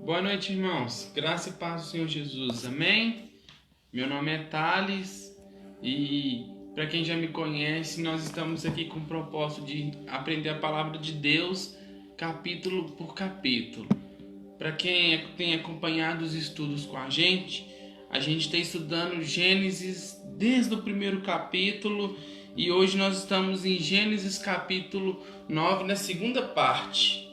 Boa noite, irmãos. Graça e paz do Senhor Jesus. Amém? Meu nome é Thales e para quem já me conhece, nós estamos aqui com o propósito de aprender a palavra de Deus capítulo por capítulo. Para quem tem acompanhado os estudos com a gente está estudando Gênesis desde o primeiro capítulo e hoje nós estamos em Gênesis capítulo 9 na segunda parte.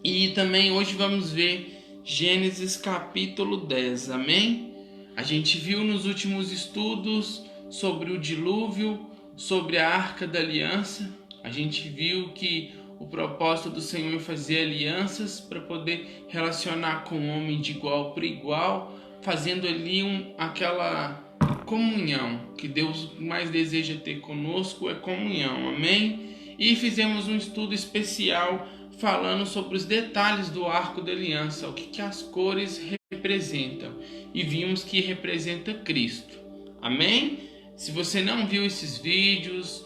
E também hoje vamos ver Gênesis capítulo 10, amém? A gente viu nos últimos estudos sobre o dilúvio, sobre a Arca da Aliança. A gente viu que o propósito do Senhor é fazer alianças para poder relacionar com o homem de igual para igual, fazendo ali aquela comunhão que Deus mais deseja ter conosco, é comunhão, amém? E fizemos um estudo especial falando sobre os detalhes do arco da aliança, o que as cores representam, e vimos que representa Cristo, amém? Se você não viu esses vídeos,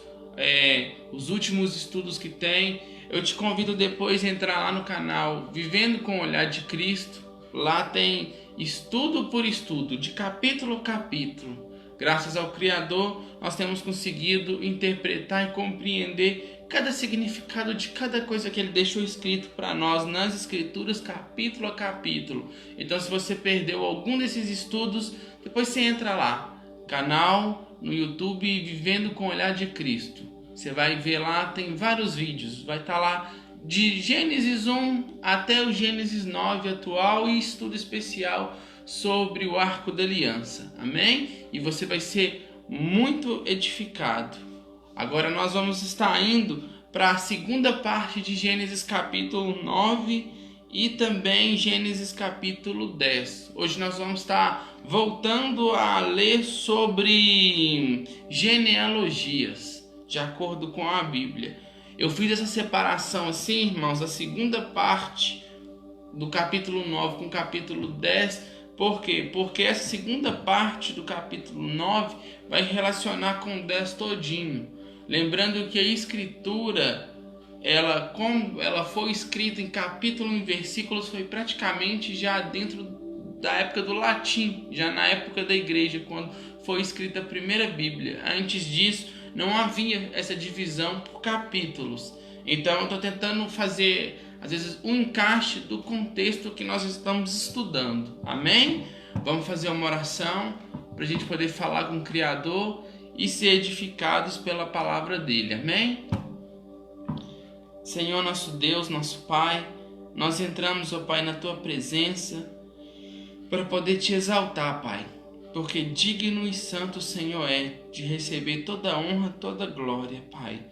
os últimos estudos que tem, eu te convido depois a entrar lá no canal Vivendo com o Olhar de Cristo. Lá tem estudo por estudo, de capítulo a capítulo. Graças ao Criador, nós temos conseguido interpretar e compreender cada significado de cada coisa que Ele deixou escrito para nós nas Escrituras, capítulo a capítulo. Então, se você perdeu algum desses estudos, depois você entra lá, canal no YouTube Vivendo com o Olhar de Cristo. Você vai ver lá, tem vários vídeos, vai estar lá de Gênesis 1 até o Gênesis 9 atual e estudo especial sobre o Arco da Aliança, amém? E você vai ser muito edificado. Agora nós vamos estar indo para a segunda parte de Gênesis capítulo 9 e também Gênesis capítulo 10. Hoje nós vamos estar voltando a ler sobre genealogias, de acordo com a Bíblia. Eu fiz essa separação assim, irmãos, a segunda parte do capítulo 9 com o capítulo 10. Por quê? Porque essa segunda parte do capítulo 9 vai relacionar com o 10 todinho. Lembrando que a escritura, como ela foi escrita em capítulo e versículos, foi praticamente já dentro da época do latim, já na época da igreja, quando foi escrita a primeira Bíblia. Antes disso, não havia essa divisão por capítulos. Então eu estou tentando fazer, às vezes, um encaixe do contexto que nós estamos estudando. Amém? Vamos fazer uma oração para a gente poder falar com o Criador e ser edificados pela palavra dele. Amém? Senhor, nosso Deus, nosso Pai, nós entramos, ó Pai, na tua presença para poder te exaltar, Pai, porque digno e santo o Senhor é de receber toda a honra, toda a glória, Pai,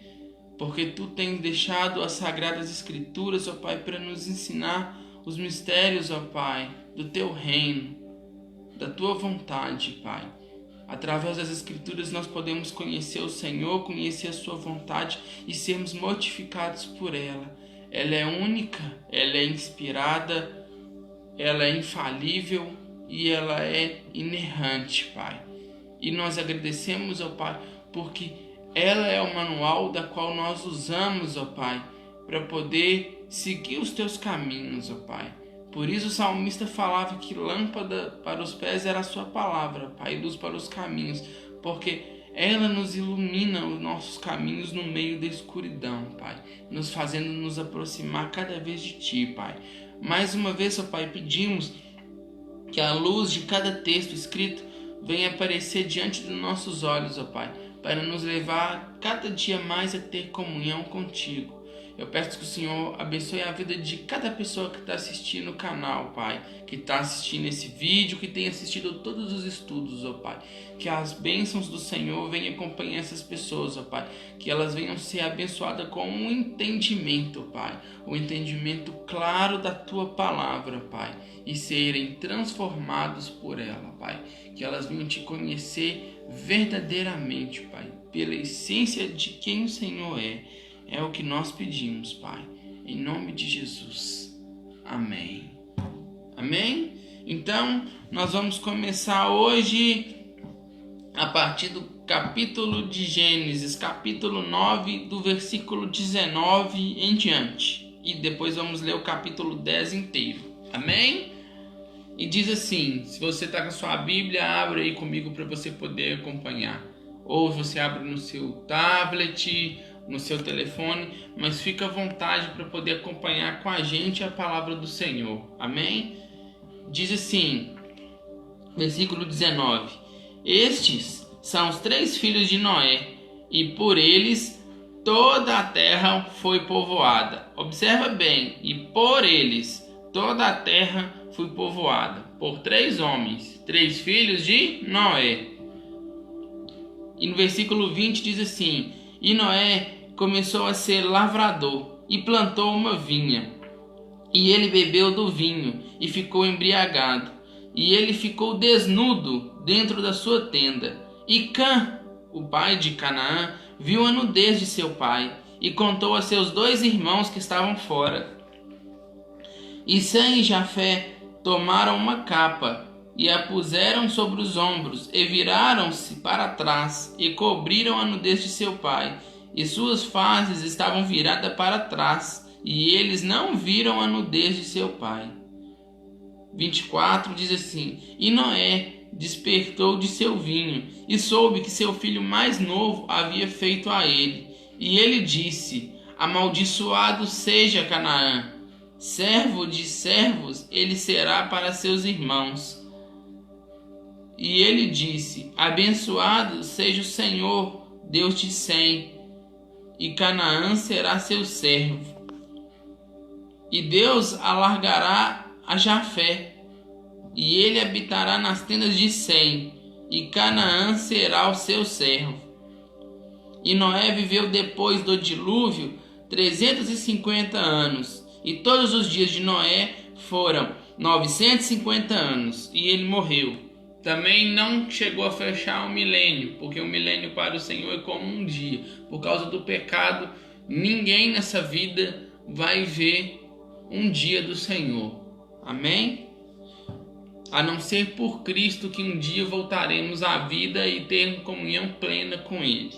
porque tu tens deixado as sagradas escrituras, ó Pai, para nos ensinar os mistérios, ó Pai, do teu reino, da tua vontade, Pai. Através das Escrituras nós podemos conhecer o Senhor, conhecer a sua vontade e sermos mortificados por ela. Ela é única, ela é inspirada, ela é infalível e ela é inerrante, Pai. E nós agradecemos, ó Pai, porque ela é o manual da qual nós usamos, ó Pai, para poder seguir os teus caminhos, ó Pai. Por isso o salmista falava que lâmpada para os pés era a sua palavra, Pai, e luz para os caminhos, porque ela nos ilumina os nossos caminhos no meio da escuridão, Pai, nos fazendo nos aproximar cada vez de Ti, Pai. Mais uma vez, ó Pai, pedimos que a luz de cada texto escrito venha aparecer diante dos nossos olhos, ó Pai, para nos levar cada dia mais a ter comunhão contigo. Eu peço que o Senhor abençoe a vida de cada pessoa que está assistindo o canal, Pai, que está assistindo esse vídeo, que tem assistido todos os estudos, ó Pai. Que as bênçãos do Senhor venham acompanhar essas pessoas, ó Pai. Que elas venham ser abençoadas com um entendimento, Pai. Um entendimento claro da Tua palavra, Pai. E serem transformados por ela, Pai. Que elas venham Te conhecer verdadeiramente, Pai. Pela essência de quem o Senhor é. É o que nós pedimos, Pai, em nome de Jesus. Amém. Amém? Então, nós vamos começar hoje a partir do capítulo de Gênesis, capítulo 9, do versículo 19 em diante. E depois vamos ler o capítulo 10 inteiro. Amém? E diz assim, se você está com a sua Bíblia, abre aí comigo para você poder acompanhar. Ou você abre no seu tablet, no seu telefone, mas fica à vontade para poder acompanhar com a gente a palavra do Senhor. Amém? Diz assim, versículo 19: Estes são os 3 filhos de Noé, e por eles toda a terra foi povoada. Observa bem, e por eles toda a terra foi povoada, por 3 homens, 3 filhos de Noé. E no versículo 20 diz assim: E Noé começou a ser lavrador, e plantou uma vinha. E ele bebeu do vinho, e ficou embriagado. E ele ficou desnudo dentro da sua tenda. E Cã, o pai de Canaã, viu a nudez de seu pai, e contou a seus 2 irmãos que estavam fora. E Sem e Jafé tomaram uma capa, e a puseram sobre os ombros, e viraram-se para trás, e cobriram a nudez de seu pai, e suas faces estavam viradas para trás, e eles não viram a nudez de seu pai. 24 diz assim: E Noé despertou de seu vinho, e soube que seu filho mais novo havia feito a ele. E ele disse: Amaldiçoado seja Canaã, servo de servos ele será para seus irmãos. E ele disse: Abençoado seja o Senhor, Deus de Sem, e Canaã será seu servo. E Deus alargará a Jafé, e ele habitará nas tendas de Sem, e Canaã será o seu servo. E Noé viveu depois do dilúvio 350 anos, e todos os dias de Noé foram 950 anos, e ele morreu. Também não chegou a fechar o milênio, porque o milênio para o Senhor é como um dia. Por causa do pecado, ninguém nessa vida vai ver um dia do Senhor. Amém? A não ser por Cristo, que um dia voltaremos à vida e ter comunhão plena com Ele.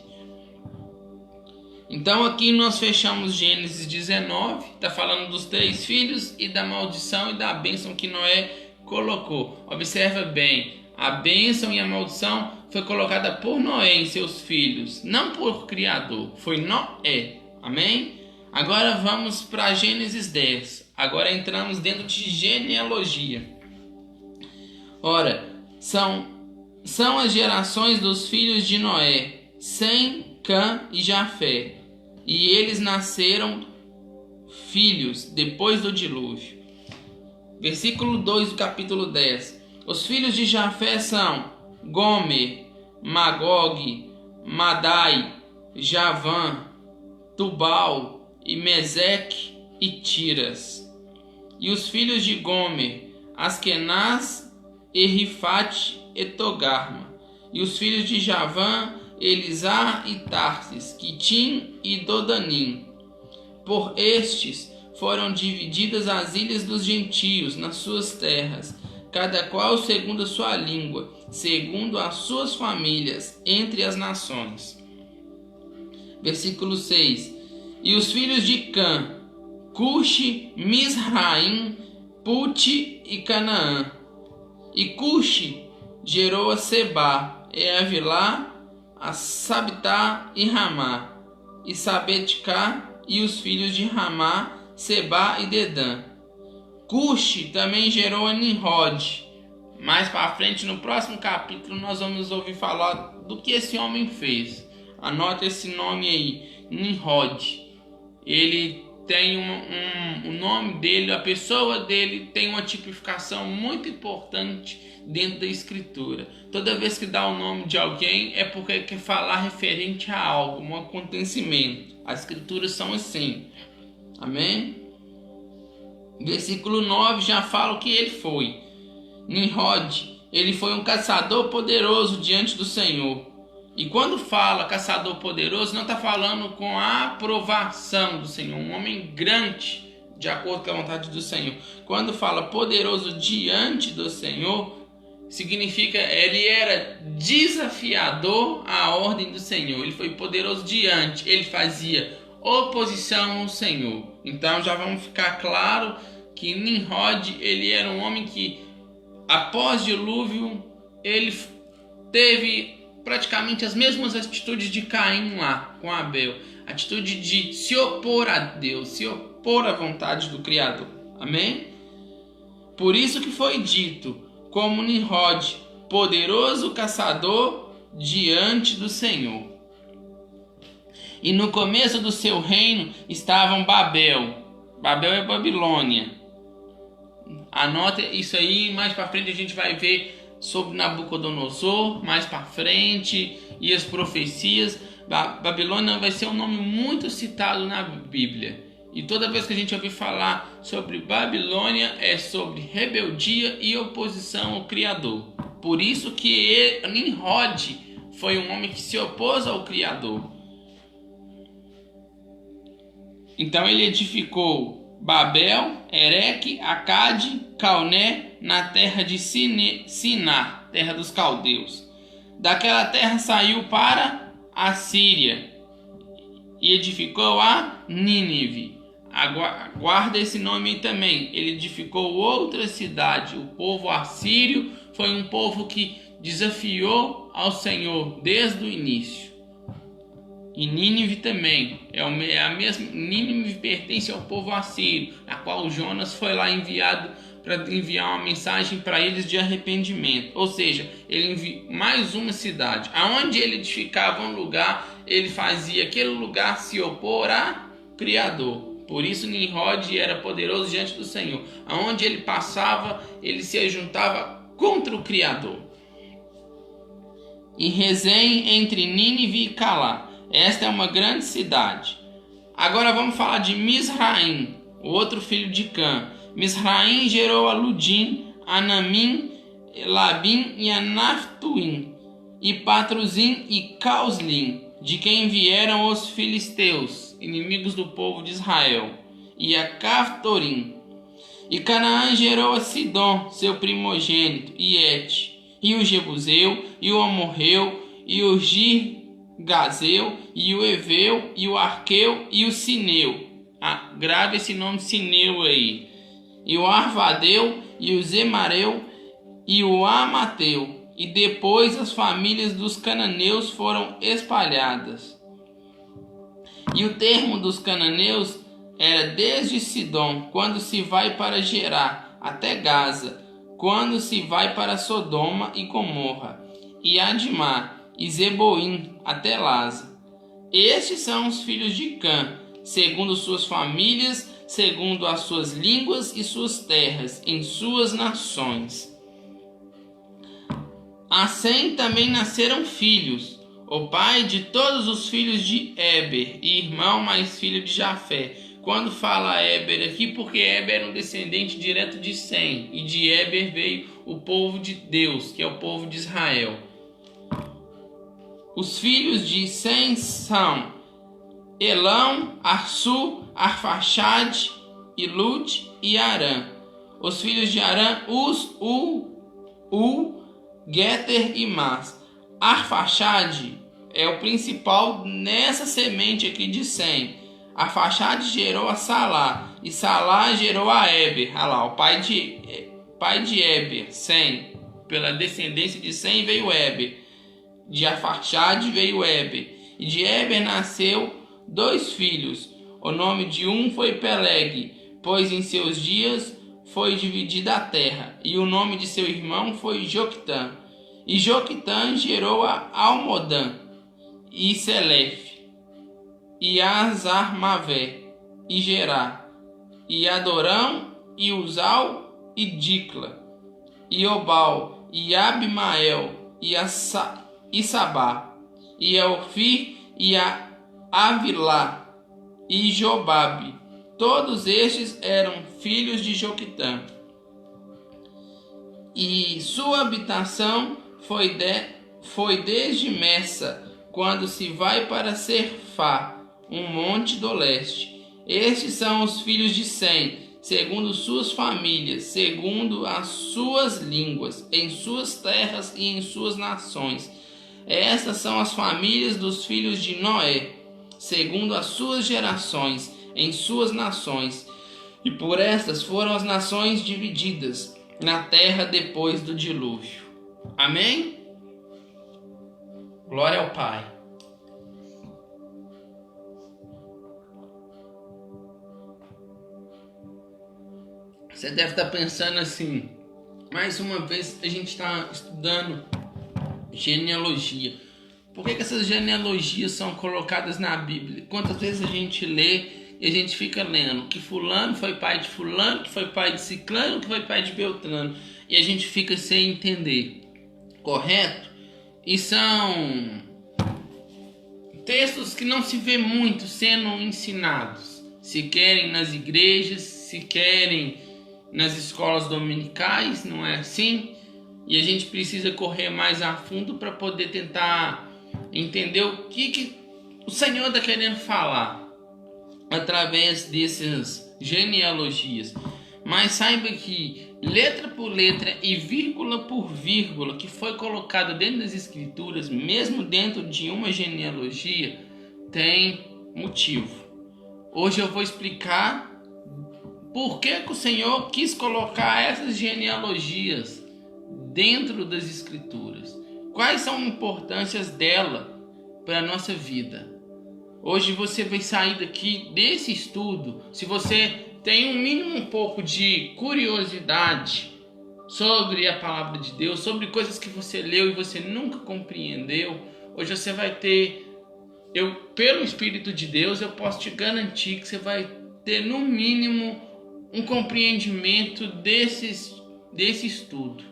Então aqui nós fechamos Gênesis 19, está falando dos 3 filhos e da maldição e da bênção que Noé colocou. Observa bem, a bênção e a maldição foi colocada por Noé em seus filhos, não por Criador, foi Noé. Amém? Agora vamos para Gênesis 10. Agora entramos dentro de genealogia. Ora, são as gerações dos filhos de Noé, Sem, Cã e Jafé. E eles nasceram filhos depois do dilúvio. Versículo 2 do capítulo 10. Os filhos de Jafé são Gomer, Magog, Madai, Javã, Tubal e Meseque e Tiras. E os filhos de Gomer, Askenaz, Rifate e Togarma. E os filhos de Javã, Elisá e Tarsis, Quitim e Dodanim. Por estes foram divididas as ilhas dos gentios nas suas terras, cada qual segundo a sua língua, segundo as suas famílias, entre as nações. Versículo 6. E os filhos de Cã, Cuxi, Misraim, Puti e Canaã. E Cuxi gerou a Sebá, e a Vilá, a Sabitá e Ramá, e Sabeticá, e os filhos de Ramá, Sebá e Dedã. Cuxi também gerou a Nimrod. Mais para frente, no próximo capítulo, nós vamos ouvir falar do que esse homem fez. Anota esse nome aí, Nimrod. Ele tem o nome dele, a pessoa dele tem uma tipificação muito importante dentro da escritura. Toda vez que dá o nome de alguém é porque quer falar referente a algo, um acontecimento. As escrituras são assim. Amém? Versículo 9 já fala o que ele foi. Nimrod, ele foi um caçador poderoso diante do Senhor. E quando fala caçador poderoso, não está falando com a aprovação do Senhor, um homem grande, de acordo com a vontade do Senhor. Quando fala poderoso diante do Senhor, significa ele era desafiador à ordem do Senhor. Ele foi poderoso diante, ele fazia oposição ao Senhor. Então já vamos ficar claro que Nimrod, ele era um homem que após dilúvio, ele teve praticamente as mesmas atitudes de Caim lá com Abel. Atitude de se opor a Deus, se opor à vontade do Criador. Amém? Por isso que foi dito, como Nimrod, poderoso caçador diante do Senhor. E no começo do seu reino estavam Babel. Babel é Babilônia. Anota isso aí, mais para frente a gente vai ver sobre Nabucodonosor, mais para frente, e as profecias. Babilônia vai ser um nome muito citado na Bíblia. E toda vez que a gente ouvir falar sobre Babilônia, é sobre rebeldia e oposição ao Criador. Por isso que Nimrod foi um homem que se opôs ao Criador. Então ele edificou Babel, Ereque, Acade, Calné, na terra de Sinar, terra dos caldeus. Daquela terra saiu para a Síria e edificou a Nínive. Guarda esse nome aí também. Ele edificou outra cidade. O povo assírio foi um povo que desafiou ao Senhor desde o início. E Nínive também é a mesma. Nínive pertence ao povo assírio, a qual Jonas foi lá enviado para enviar uma mensagem para eles de arrependimento. Ou seja, ele enviou mais uma cidade. Aonde ele edificava um lugar, ele fazia aquele lugar se opor a Criador. Por isso Nimrod era poderoso diante do Senhor. Aonde ele passava, ele se juntava contra o Criador. E Rezém entre Nínive e Calá. Esta é uma grande cidade. Agora vamos falar de Misraim, o outro filho de Cã. Misraim gerou a Ludim, Anamim, Labim e Anaftuim, e Patruzim e Causlim, de quem vieram os filisteus, inimigos do povo de Israel, e a Caftorim. E Canaã gerou a Sidom, seu primogênito, e Et, e o Jebuseu, e o Amorreu, e o Girgazeu, e o Eveu, e o Arqueu, e o Sineu. Grave esse nome Sineu aí. E o Arvadeu, e o Zemareu, e o Amateu. E depois as famílias dos cananeus foram espalhadas. E o termo dos cananeus era desde Sidom, quando se vai para Gerá, até Gaza, quando se vai para Sodoma e Gomorra, e Admá, e Zeboim, até Laza. Estes são os filhos de Cã, segundo suas famílias, segundo as suas línguas e suas terras, em suas nações. A Sem também nasceram filhos, o pai de todos os filhos de Éber, e irmão mais filho de Jafé. Quando fala Éber aqui, porque Éber era um descendente direto de Sem, e de Éber veio o povo de Deus, que é o povo de Israel. Os filhos de Sem são Elão, Arsu, Arfaxade, Ilud e Arã. Os filhos de Arã, Uz, Geter e Mas. Arfaxade é o principal nessa semente aqui de Sem. Arfaxade gerou a Salá, e Salá gerou a Éber. Olha lá, o pai de Éber, Sem. Pela descendência de Sem veio Éber. De Arfaxade veio Éber. E de Éber nasceu 2 filhos. O nome de um foi Peleg, pois em seus dias foi dividida a terra. E o nome de seu irmão foi Joctã. E Joctã gerou a Almodã, e Selef, e Azarmavé, e Gerá, e Adorão, e Uzal, e Dicla, e Obal, e Abimael, e Sabá, e Elfi, e a Avilá, e Jobabe. Todos estes eram filhos de Joctã. E sua habitação foi desde Messa, quando se vai para Serfá, um monte do leste. Estes são os filhos de Sem, segundo suas famílias, segundo as suas línguas, em suas terras e em suas nações. Estas são as famílias dos filhos de Noé, segundo as suas gerações, em suas nações. E por estas foram as nações divididas. na terra depois do dilúvio. Amém? Glória ao Pai. Você deve estar pensando assim, mais uma vez a gente está estudando genealogia. Por que essas genealogias são colocadas na Bíblia? Quantas vezes a gente lê e a gente fica lendo que fulano foi pai de fulano, que foi pai de ciclano, que foi pai de beltrano, e a gente fica sem entender, correto? E são textos que não se vê muito sendo ensinados, se querem nas igrejas, se querem nas escolas dominicais, não é assim? E a gente precisa correr mais a fundo para poder tentar entender o que o Senhor está querendo falar através dessas genealogias. Mas saiba que letra por letra e vírgula por vírgula que foi colocado dentro das Escrituras, mesmo dentro de uma genealogia, tem motivo. Hoje eu vou explicar por que o Senhor quis colocar essas genealogias dentro das Escrituras. Quais são as importâncias dela para a nossa vida? Hoje você vai sair daqui desse estudo, se você tem um mínimo um pouco de curiosidade sobre a palavra de Deus, sobre coisas que você leu e você nunca compreendeu, hoje você vai ter, pelo Espírito de Deus, eu posso te garantir que você vai ter no mínimo um compreendimento desse estudo.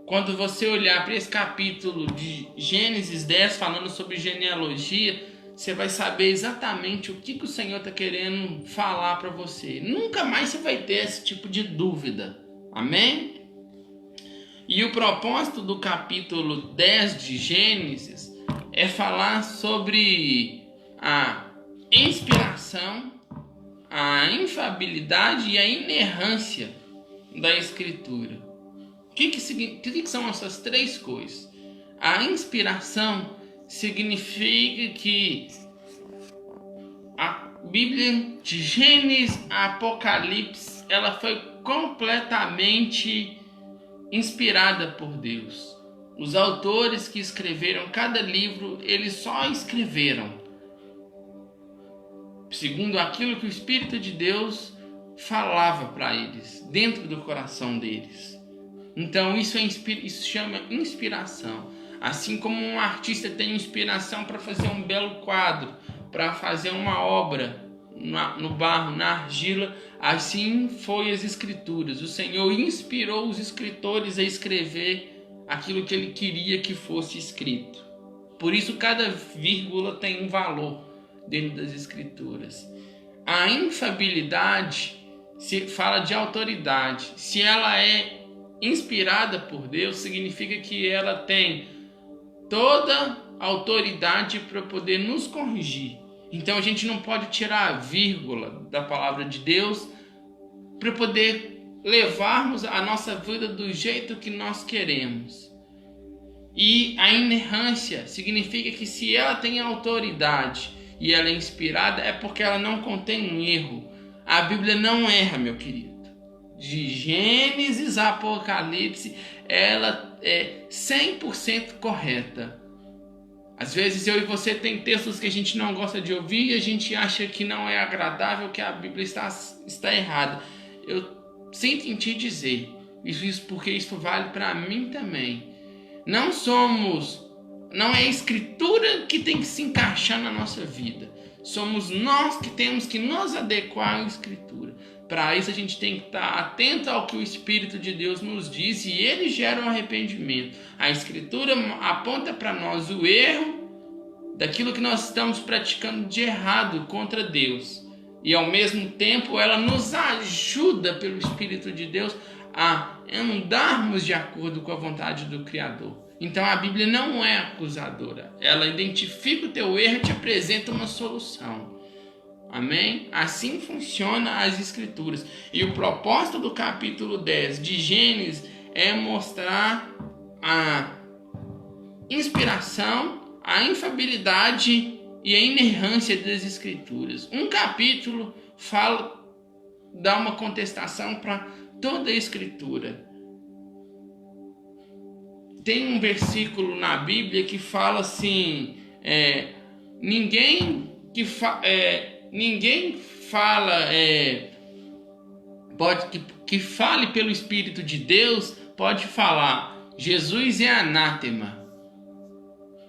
Quando você olhar para esse capítulo de Gênesis 10 falando sobre genealogia, você vai saber exatamente o que o Senhor está querendo falar para você. Nunca mais você vai ter esse tipo de dúvida. Amém? E o propósito do capítulo 10 de Gênesis é falar sobre a inspiração, a infalibilidade e a inerrância da Escritura. O que são essas três coisas? A inspiração significa que a Bíblia de Gênesis a Apocalipse ela foi completamente inspirada por Deus. Os autores que escreveram cada livro, eles só escreveram segundo aquilo que o Espírito de Deus falava para eles, dentro do coração deles. Então isso chama inspiração. Assim como um artista tem inspiração para fazer um belo quadro, para fazer uma obra no barro, na argila, assim foi as Escrituras. O Senhor inspirou os escritores a escrever aquilo que Ele queria que fosse escrito. Por isso cada vírgula tem um valor dentro das Escrituras. A infalibilidade se fala de autoridade. Se ela é inspirada por Deus, significa que ela tem toda a autoridade para poder nos corrigir. Então a gente não pode tirar a vírgula da palavra de Deus para poder levarmos a nossa vida do jeito que nós queremos. E a inerrância significa que se ela tem autoridade e ela é inspirada, é porque ela não contém um erro. A Bíblia não erra, meu querido. De Gênesis a Apocalipse, ela é 100% correta. Às vezes eu e você tem textos que a gente não gosta de ouvir e a gente acha que não é agradável, que a Bíblia está errada. Eu sinto em te dizer isso porque isso vale para mim também. Não é a Escritura que tem que se encaixar na nossa vida. Somos nós que temos que nos adequar à Escritura. Para isso a gente tem que estar atento ao que o Espírito de Deus nos diz e ele gera um arrependimento. A Escritura aponta para nós o erro daquilo que nós estamos praticando de errado contra Deus. E ao mesmo tempo ela nos ajuda pelo Espírito de Deus a andarmos de acordo com a vontade do Criador. Então a Bíblia não é acusadora. Ela identifica o teu erro e te apresenta uma solução. Amém? Assim funciona as Escrituras. E o propósito do capítulo 10 de Gênesis é mostrar a inspiração, a infalibilidade e a inerrância das Escrituras. Um capítulo dá uma contestação para toda a Escritura. Tem um versículo na Bíblia que fala assim, ninguém que fale pelo Espírito de Deus pode falar Jesus é anátema.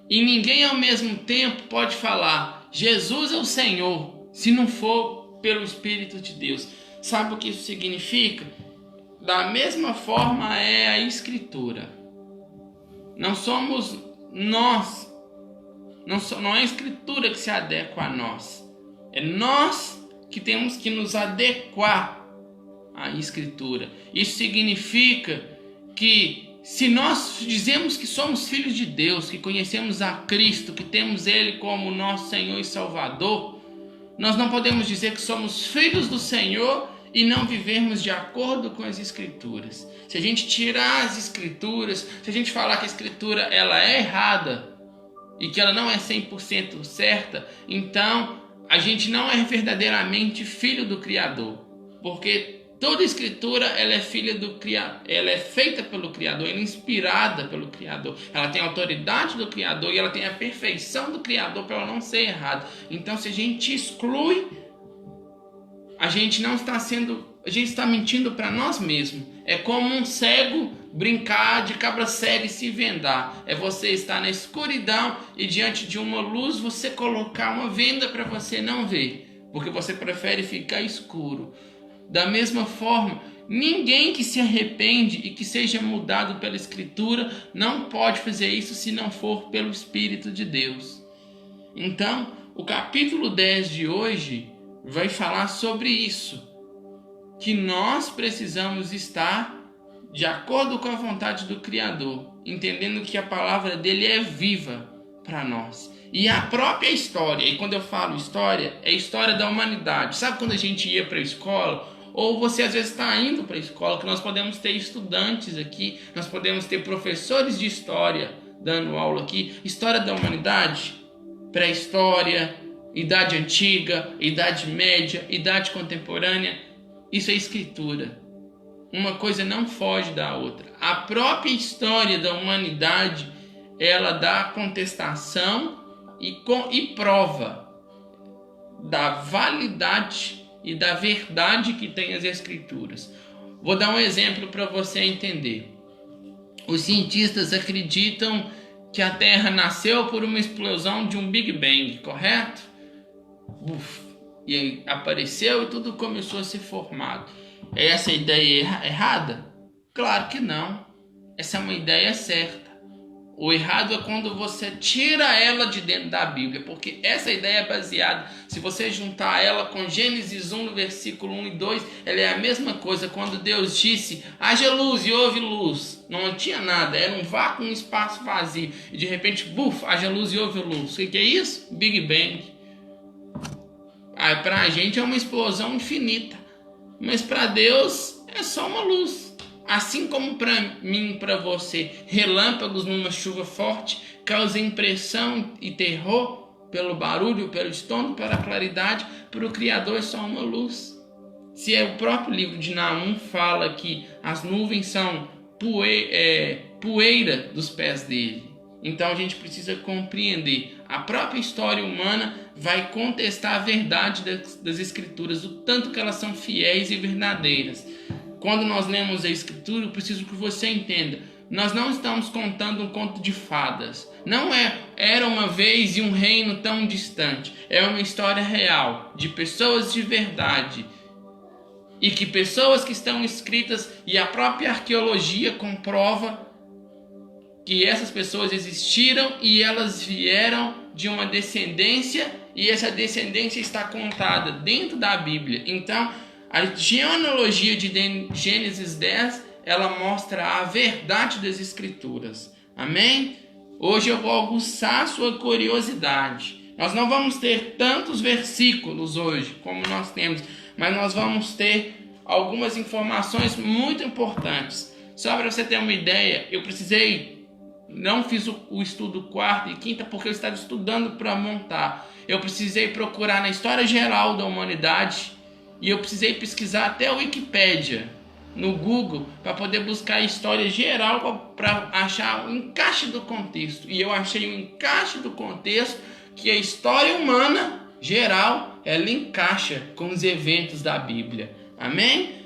E ninguém ao mesmo tempo pode falar Jesus é o Senhor, se não for pelo Espírito de Deus. Sabe o que isso significa? Da mesma forma é a Escritura. Não somos nós, não é a Escritura que se adequa a nós. É nós que temos que nos adequar à Escritura. Isso significa que se nós dizemos que somos filhos de Deus, que conhecemos a Cristo, que temos Ele como nosso Senhor e Salvador, nós não podemos dizer que somos filhos do Senhor e não vivermos de acordo com as Escrituras. Se a gente tirar as Escrituras, se a gente falar que a Escritura ela é errada e que ela não é 100% certa, então a gente não é verdadeiramente filho do Criador, porque toda Escritura ela é filha do Criador, ela é feita pelo Criador, ela é inspirada pelo Criador, ela tem a autoridade do Criador e ela tem a perfeição do Criador para ela não ser errada. Então, se a gente exclui, a gente está mentindo para nós mesmos. É como um cego brincar de cabra cega e se vendar. É você estar na escuridão e diante de uma luz você colocar uma venda para você não ver, porque você prefere ficar escuro. Da mesma forma, ninguém que se arrepende e que seja mudado pela Escritura não pode fazer isso se não for pelo Espírito de Deus. Então, o capítulo 10 de hoje vai falar sobre isso, que nós precisamos estar de acordo com a vontade do Criador, entendendo que a palavra dele é viva para nós. E a própria história, e quando eu falo história, é a história da humanidade. Sabe quando a gente ia para a escola, ou você às vezes está indo para a escola, que nós podemos ter estudantes aqui, nós podemos ter professores de história dando aula aqui, história da humanidade, pré-história, Idade Antiga, Idade Média, Idade Contemporânea. Isso é Escritura. Uma coisa não foge da outra. A própria história da humanidade, ela dá contestação e prova da validade e da verdade que tem as Escrituras. Vou dar um exemplo para você entender. Os cientistas acreditam que a Terra nasceu por uma explosão de um Big Bang, correto? E aí apareceu e tudo começou a ser formado. É essa ideia errada? Claro que não. Essa é uma ideia certa. O errado é quando você tira ela de dentro da Bíblia, porque essa ideia é baseada, se você juntar ela com Gênesis 1, no versículo 1 e 2, ela é a mesma coisa. Quando Deus disse, haja luz e houve luz, não tinha nada, era um vácuo, um espaço vazio, e de repente, haja luz e houve luz. O que é isso? Big Bang. Para a gente é uma explosão infinita, mas para Deus é só uma luz. Assim como para mim e para você, relâmpagos numa chuva forte causam impressão e terror pelo barulho, pelo estrondo, pela claridade, para o Criador é só uma luz. Se o próprio livro de Naum fala que as nuvens são poeira dos pés dele, então a gente precisa compreender. A própria história humana vai contestar a verdade das Escrituras, o tanto que elas são fiéis e verdadeiras. Quando nós lemos a Escritura, eu preciso que você entenda. Nós não estamos contando um conto de fadas. Não era uma vez e um reino tão distante. É uma história real, de pessoas de verdade. E que pessoas que estão escritas, e a própria arqueologia comprova que essas pessoas existiram e elas vieram de uma descendência, e essa descendência está contada dentro da Bíblia. Então, a genealogia de Gênesis 10, ela mostra a verdade das Escrituras. Amém? Hoje eu vou aguçar a sua curiosidade. Nós não vamos ter tantos versículos hoje como nós temos, mas nós vamos ter algumas informações muito importantes. Só para você ter uma ideia, não fiz o estudo quarta e quinta porque eu estava estudando para montar. Eu precisei procurar na história geral da humanidade e eu precisei pesquisar até a Wikipédia no Google para poder buscar a história geral para achar o encaixe do contexto. E eu achei o encaixe do contexto que a história humana geral ela encaixa com os eventos da Bíblia. Amém?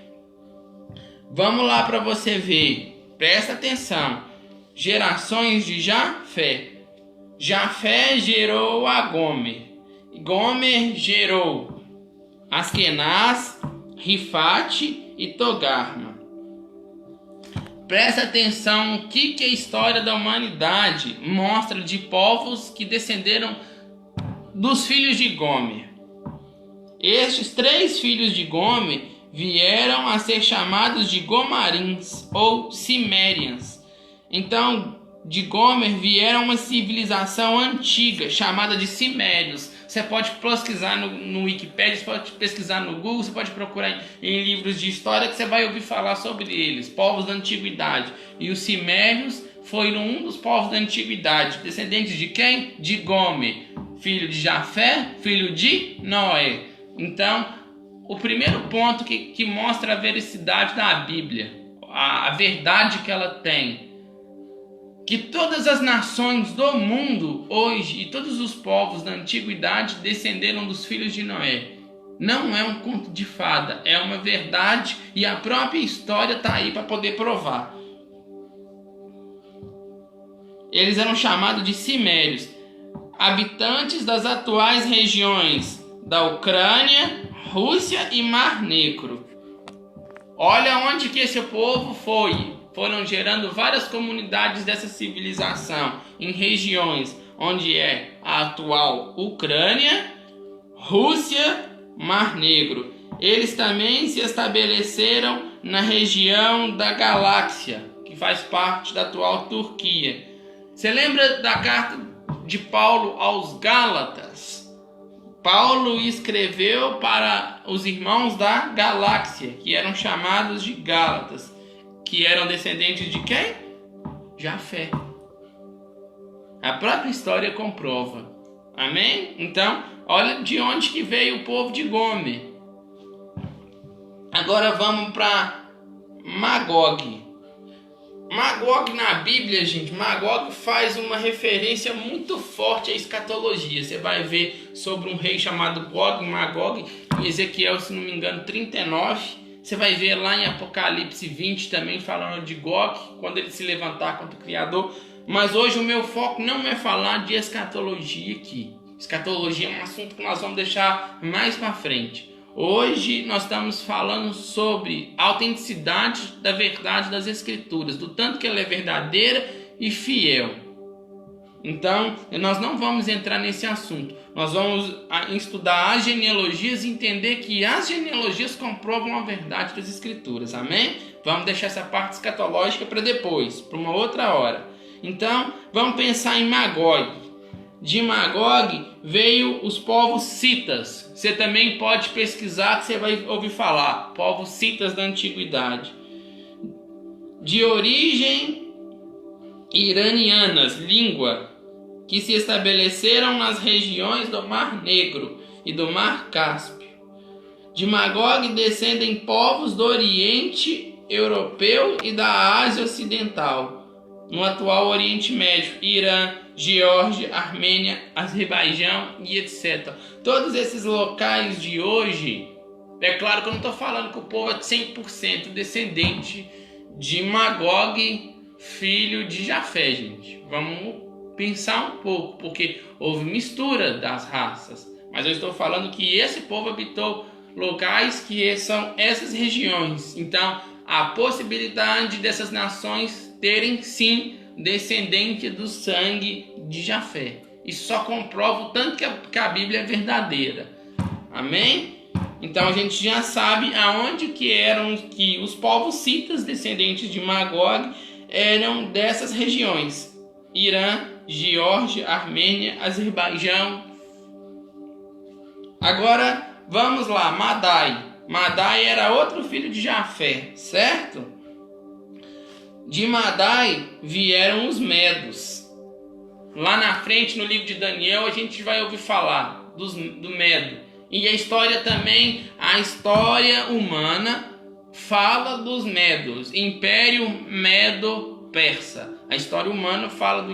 Vamos lá para você ver. Presta atenção. Gerações de Jafé. Jafé gerou a Gomer. Gomer gerou Askenaz, Rifate e Togarma. Presta atenção o que a história da humanidade mostra de povos que descenderam dos filhos de Gomer. Estes 3 filhos de Gomer vieram a ser chamados de Gomarins ou Cimérians. Então, de Gomer vieram uma civilização antiga chamada de Cimérios. Você pode pesquisar no Wikipedia, você pode pesquisar no Google, você pode procurar em livros de história que você vai ouvir falar sobre eles, povos da antiguidade. E os Cimérios foram um dos povos da antiguidade, descendentes de quem? De Gomer, filho de Jafé, filho de Noé. Então, o primeiro ponto que mostra a veracidade da Bíblia, a verdade que ela tem, que todas as nações do mundo hoje e todos os povos da antiguidade descenderam dos filhos de Noé. Não é um conto de fada, é uma verdade e a própria história está aí para poder provar. Eles eram chamados de Cimérios, habitantes das atuais regiões da Ucrânia, Rússia e Mar Negro. Olha onde que esse povo foi. Foram gerando várias comunidades dessa civilização em regiões onde é a atual Ucrânia, Rússia, Mar Negro. Eles também se estabeleceram na região da Galáxia, que faz parte da atual Turquia. Você lembra da carta de Paulo aos Gálatas? Paulo escreveu para os irmãos da Galáxia, que eram chamados de Gálatas, que eram descendentes de quem? Jafé. A própria história comprova. Amém? Então, olha de onde que veio o povo de Gomer. Agora vamos para Magog. Magog na Bíblia, gente, Magog faz uma referência muito forte à escatologia. Você vai ver sobre um rei chamado Gog, Magog, em Ezequiel, se não me engano, 39. Você vai ver lá em Apocalipse 20 também falando de Gog, quando ele se levantar contra o Criador. Mas hoje o meu foco não é falar de escatologia aqui. Escatologia é um assunto que nós vamos deixar mais para frente. Hoje nós estamos falando sobre a autenticidade da verdade das Escrituras, do tanto que ela é verdadeira e fiel. Então, nós não vamos entrar nesse assunto. Nós vamos estudar as genealogias e entender que as genealogias comprovam a verdade das Escrituras. Amém? Vamos deixar essa parte escatológica para depois, para uma outra hora. Então, vamos pensar em Magog. De Magog veio os povos citas. Você também pode pesquisar que você vai ouvir falar. Povos citas da antiguidade. De origem iranianas, língua, que se estabeleceram nas regiões do Mar Negro e do Mar Cáspio. De Magog descendem povos do Oriente Europeu e da Ásia Ocidental, no atual Oriente Médio, Irã, Geórgia, Armênia, Azerbaijão e etc. Todos esses locais de hoje, é claro que eu não estou falando que o povo é 100% descendente de Magog, filho de Jafé, gente. Vamos pensar um pouco, porque houve mistura das raças. Mas eu estou falando que esse povo habitou locais que são essas regiões. Então, a possibilidade dessas nações terem, sim, descendente do sangue de Jafé. Isso só comprova o tanto que a Bíblia é verdadeira. Amém? Então, a gente já sabe aonde que eram que os povos citas, descendentes de Magog, eram dessas regiões. Irã, Geórgia, Armênia, Azerbaijão. Agora vamos lá, Madai. Madai era outro filho de Jafé, certo? De Madai vieram os Medos. Lá na frente, no livro de Daniel, a gente vai ouvir falar do Medo. E a história também, a história humana fala dos Medos, Império Medo-Persa. A história humana fala do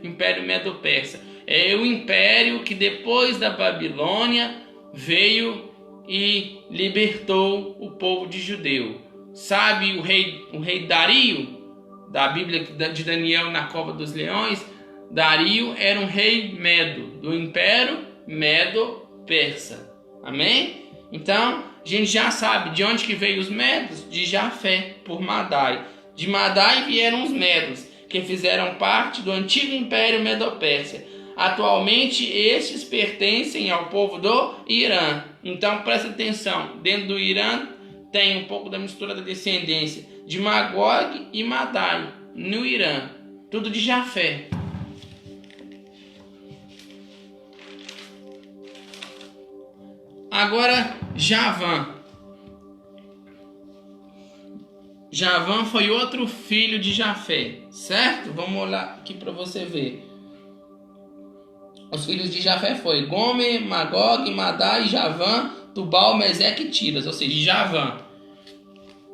Império Medo-Persa. É o império que depois da Babilônia veio e libertou o povo de Judeu. Sabe o rei Dario, da Bíblia de Daniel na Cova dos Leões? Dario era um rei Medo, do Império Medo-Persa. Amém? Então, a gente já sabe de onde que veio os Medos? De Jafé, por Madai. De Madai vieram os Medos, que fizeram parte do antigo Império Medo-Pérsia. Atualmente, estes pertencem ao povo do Irã. Então, presta atenção. Dentro do Irã, tem um pouco da mistura da descendência de Magog e Madai, no Irã. Tudo de Jafé. Agora, Javã. Javã foi outro filho de Jafé, certo? Vamos olhar aqui para você ver. Os filhos de Jafé foi Gomer, Magog, Madai, Javã, Tubal, Meseque e Tiras, ou seja,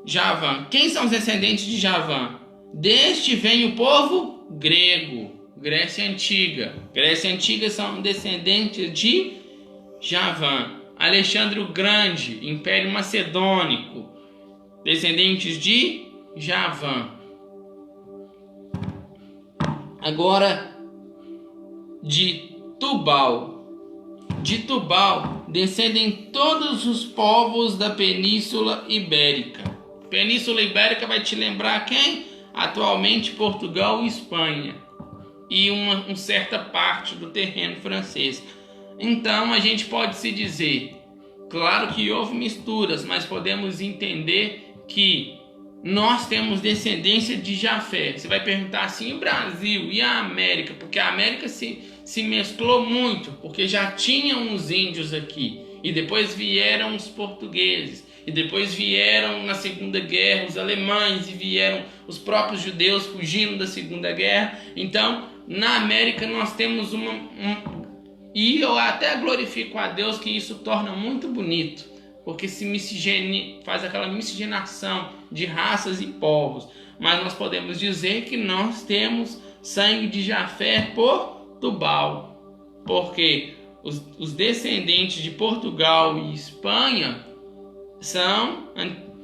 Javã. Quem são os descendentes de Javã? Deste vem o povo grego, Grécia Antiga. Grécia Antiga são descendentes de Javã. Alexandre o Grande, Império Macedônico, descendentes de Javã. Agora, de Tubal. De Tubal descendem todos os povos da Península Ibérica. Península Ibérica vai te lembrar quem? Atualmente Portugal e Espanha. E uma certa parte do terreno francês. Então a gente pode se dizer, claro que houve misturas, mas podemos entender que nós temos descendência de Jafé. Você vai perguntar assim, e o Brasil e a América? Porque a América se mesclou muito, porque já tinham os índios aqui, e depois vieram os portugueses, e depois vieram na Segunda Guerra os alemães, e vieram os próprios judeus fugindo da Segunda Guerra. Então, na América nós temos e eu até glorifico a Deus que isso torna muito bonito, porque faz aquela miscigenação de raças e povos. Mas nós podemos dizer que nós temos sangue de Jafé por Tubal, porque os descendentes de Portugal e Espanha são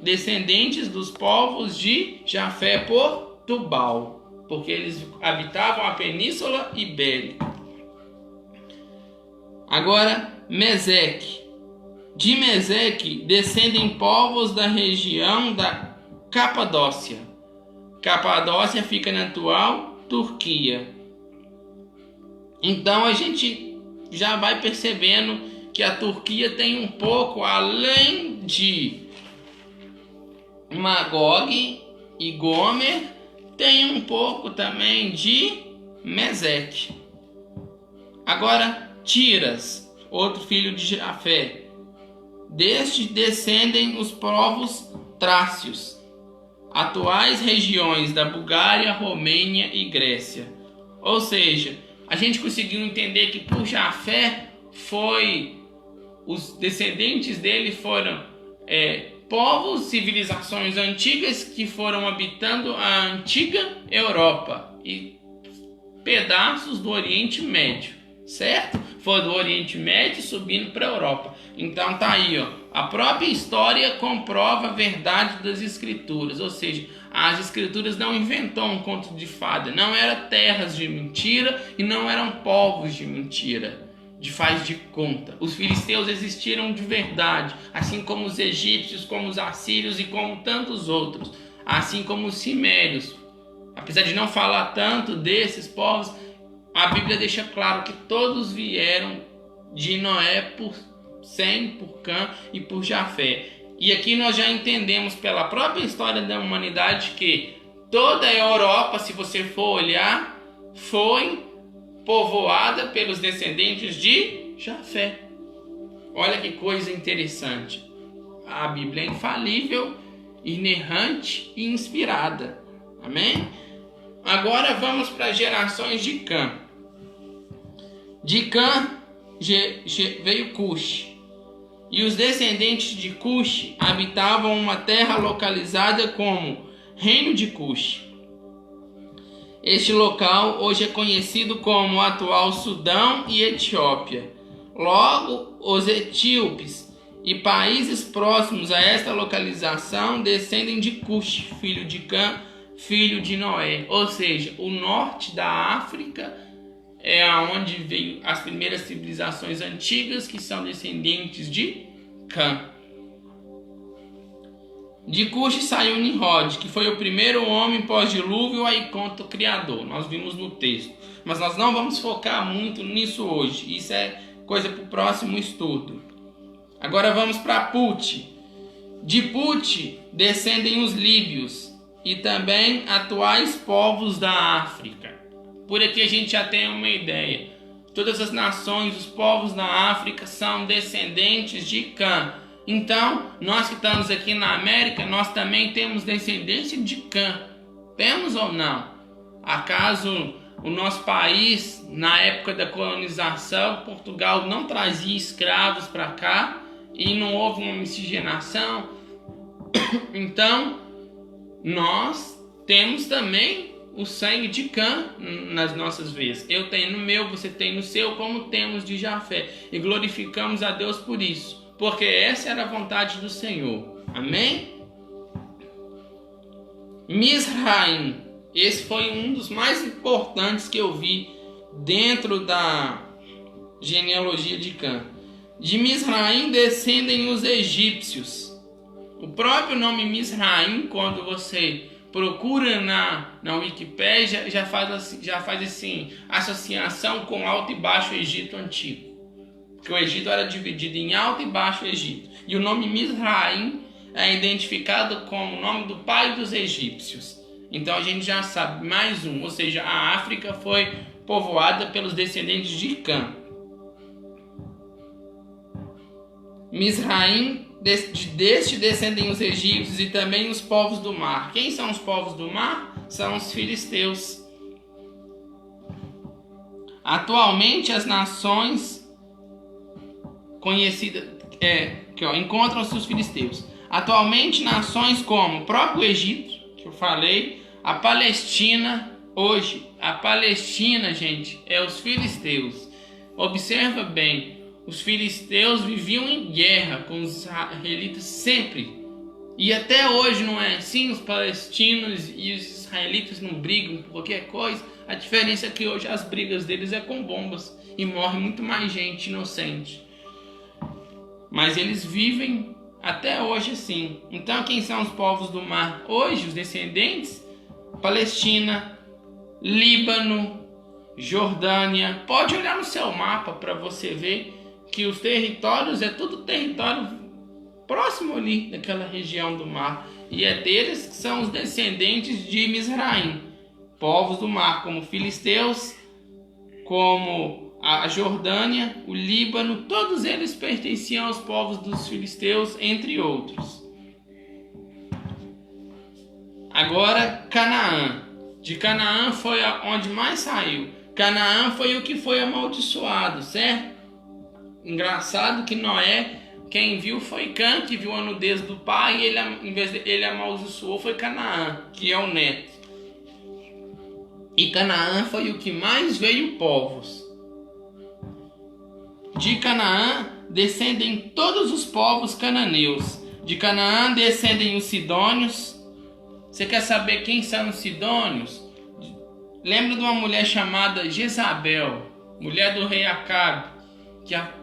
descendentes dos povos de Jafé por Tubal, porque eles habitavam a Península Ibérica. Agora, Meseque. De Meseque descendem povos da região da Capadócia. Capadócia fica na atual Turquia. Então a gente já vai percebendo que a Turquia tem um pouco, além de Magog e Gomer, tem um pouco também de Meseque. Agora, Tiras, outro filho de Jafé. Deste descendem os povos trácios, atuais regiões da Bulgária, Romênia e Grécia. Ou seja, a gente conseguiu entender que por Jafé os descendentes dele foram povos, civilizações antigas que foram habitando a antiga Europa e pedaços do Oriente Médio, certo? Foi do Oriente Médio subindo para a Europa. Então tá aí, ó. A própria história comprova a verdade das escrituras, ou seja, as escrituras não inventou um conto de fada, não eram terras de mentira e não eram povos de mentira, de faz de conta. Os filisteus existiram de verdade, assim como os egípcios, como os assírios e como tantos outros, assim como os cimérios. Apesar de não falar tanto desses povos, a Bíblia deixa claro que todos vieram de Noé por Sem, por Cã e por Jafé. E aqui nós já entendemos pela própria história da humanidade que toda a Europa, se você for olhar, foi povoada pelos descendentes de Jafé. Olha que coisa interessante. A Bíblia é infalível, inerrante e inspirada. Amém? Agora vamos para as gerações de Cã. De Cã veio Cush. E os descendentes de Cush habitavam uma terra localizada como Reino de Cush. Este local hoje é conhecido como o atual Sudão e Etiópia. Logo, os etíopes e países próximos a esta localização descendem de Cush, filho de Cã, filho de Noé. Ou seja, o norte da África é onde veio as primeiras civilizações antigas, que são descendentes de Cã. De Cush saiu Nimrod, que foi o primeiro homem pós-dilúvio, aí conta o Criador. Nós vimos no texto. Mas nós não vamos focar muito nisso hoje. Isso é coisa para o próximo estudo. Agora vamos para Put. De Put descendem os líbios e também atuais povos da África. Por aqui a gente já tem uma ideia. Todas as nações, os povos da África são descendentes de Cã. Então, nós que estamos aqui na América, nós também temos descendência de Cã. Temos ou não? Acaso o nosso país, na época da colonização, Portugal não trazia escravos para cá e não houve uma miscigenação? Então, nós temos também o sangue de Cã nas nossas veias. Eu tenho no meu, você tem no seu, como temos de Jafé. E glorificamos a Deus por isso, porque essa era a vontade do Senhor. Amém? Mizraim. Esse foi um dos mais importantes que eu vi dentro da genealogia de Cã. De Mizraim descendem os egípcios. O próprio nome Mizraim, quando você procura na Wikipédia, já faz assim, associação com Alto e Baixo Egito Antigo. Porque o Egito era dividido em Alto e Baixo Egito. E o nome Mizraim é identificado como o nome do pai dos egípcios. Então a gente já sabe, mais um, ou seja, a África foi povoada pelos descendentes de Cã. Mizraim, deste descendem os egípcios e também os povos do mar. Quem são os povos do mar? São os filisteus. Atualmente as nações conhecidas encontram-se os filisteus. Atualmente nações como o próprio Egito, que eu falei, a Palestina, hoje, a Palestina, gente, é os filisteus. Observa bem, os filisteus viviam em guerra com os israelitas sempre. E até hoje não é assim, os palestinos e os israelitas não brigam por qualquer coisa. A diferença é que hoje as brigas deles é com bombas e morre muito mais gente inocente. Mas eles vivem até hoje assim. Então quem são os povos do mar hoje? Os descendentes? Palestina, Líbano, Jordânia. Pode olhar no seu mapa para você ver que os territórios é tudo território próximo ali daquela região do mar. E é deles que são os descendentes de Mizraim. Povos do mar como filisteus, como a Jordânia, o Líbano, todos eles pertenciam aos povos dos filisteus, entre outros. Agora, Canaã. De Canaã foi onde mais saiu. Canaã foi o que foi amaldiçoado, certo? Engraçado que Noé, quem viu foi Cã, que viu a nudez do pai, e em vez de ele amaldiçoou, foi Canaã, que é o neto. E Canaã foi o que mais veio povos. De Canaã descendem todos os povos cananeus. De Canaã descendem os sidônios. Você quer saber quem são os sidônios? Lembra de uma mulher chamada Jezabel, mulher do rei Acabe,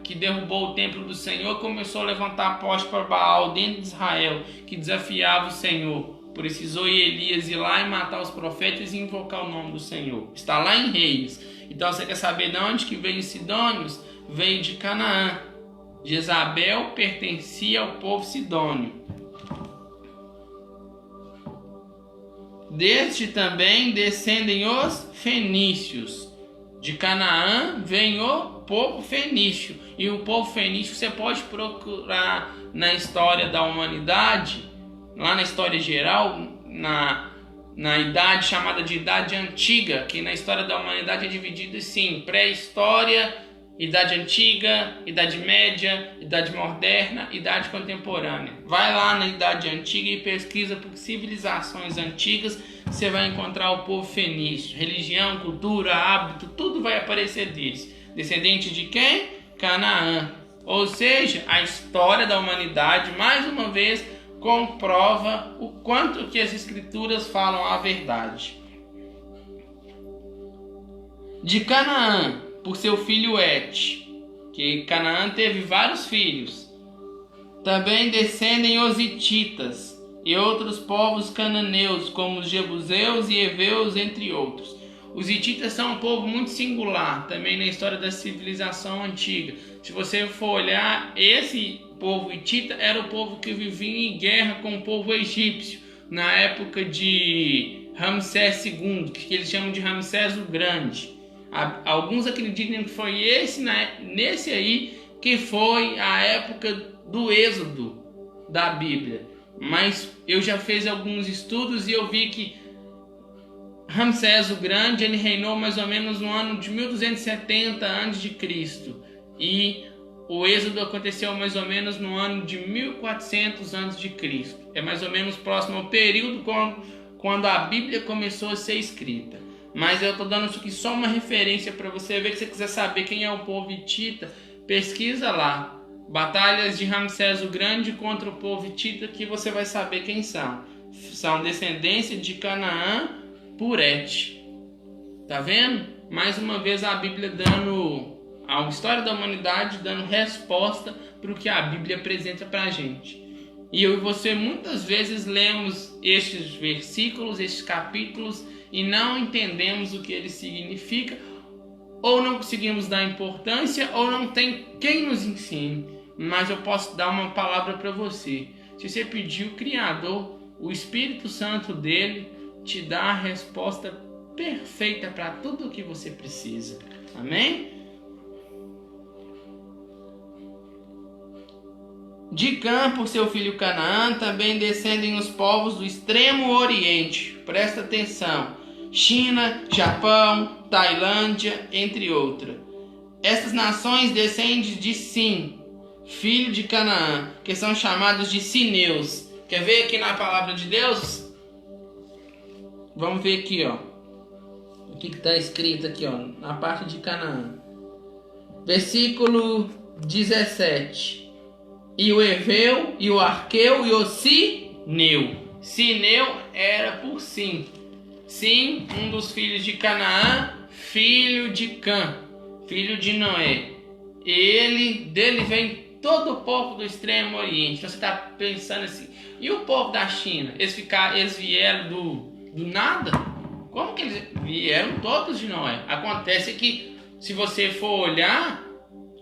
que derrubou o templo do Senhor e começou a levantar postes para Baal dentro de Israel, que desafiava o Senhor. Precisou Elias ir lá e matar os profetas e invocar o nome do Senhor. Está lá em Reis. Então você quer saber de onde que veio os sidônios? Veio de Canaã. Jezabel pertencia ao povo sidônio. Deste também descendem os fenícios. De Canaã vem o povo fenício. E o povo fenício você pode procurar na história da humanidade, lá na história geral, na idade chamada de Idade Antiga, que na história da humanidade é dividida assim, pré-história Idade Antiga, Idade Média, Idade Moderna, Idade Contemporânea. Vai lá na Idade Antiga e pesquisa por civilizações antigas, você vai encontrar o povo fenício. Religião, cultura, hábito, tudo vai aparecer deles. Descendente de quem? Canaã. Ou seja, a história da humanidade, mais uma vez, comprova o quanto que as escrituras falam a verdade. De Canaã, por seu filho Et, que Canaã teve vários filhos. Também descendem os hititas e outros povos cananeus, como os jebuseus e heveus, entre outros. Os hititas são um povo muito singular, também na história da civilização antiga. Se você for olhar, esse povo hitita era o povo que vivia em guerra com o povo egípcio, na época de Ramsés II, que eles chamam de Ramsés o Grande. Alguns acreditam que foi nesse aí que foi a época do êxodo da Bíblia. Mas eu já fiz alguns estudos e eu vi que Ramsés o Grande ele reinou mais ou menos no ano de 1270 a.C. E o êxodo aconteceu mais ou menos no ano de 1400 a.C. É mais ou menos próximo ao período quando a Bíblia começou a ser escrita. Mas eu estou dando isso aqui só uma referência para você ver. Que se você quiser saber quem é o povo hitita, pesquisa lá. Batalhas de Ramsés o Grande contra o povo hitita, que você vai saber quem são. São descendência de Canaã por Et. Tá vendo? Mais uma vez a Bíblia dando a história da humanidade, dando resposta para o que a Bíblia apresenta para a gente. E eu e você muitas vezes lemos estes versículos, estes capítulos, e não entendemos o que ele significa, ou não conseguimos dar importância, ou não tem quem nos ensine. Mas eu posso dar uma palavra para você. Se você pedir o Criador, o Espírito Santo dele te dá a resposta perfeita para tudo o que você precisa. Amém? De Cã, por seu filho Canaã, também descendem os povos do extremo oriente. Presta atenção. China, Japão, Tailândia, entre outras. Essas nações descendem de Sim, filho de Canaã, que são chamados de sineus. Quer ver aqui na palavra de Deus? Vamos ver aqui, ó. O que está escrito aqui, ó, na parte de Canaã. Versículo 17. E o Eveu, e o Arqueu, e o Sineu. Sineu era por Sim. Sim, um dos filhos de Canaã, filho de Cã, filho de Noé. Dele vem todo o povo do Extremo Oriente. Então você está pensando assim, e o povo da China? Eles vieram do nada? Como que eles vieram todos de Noé? Acontece que, se você for olhar,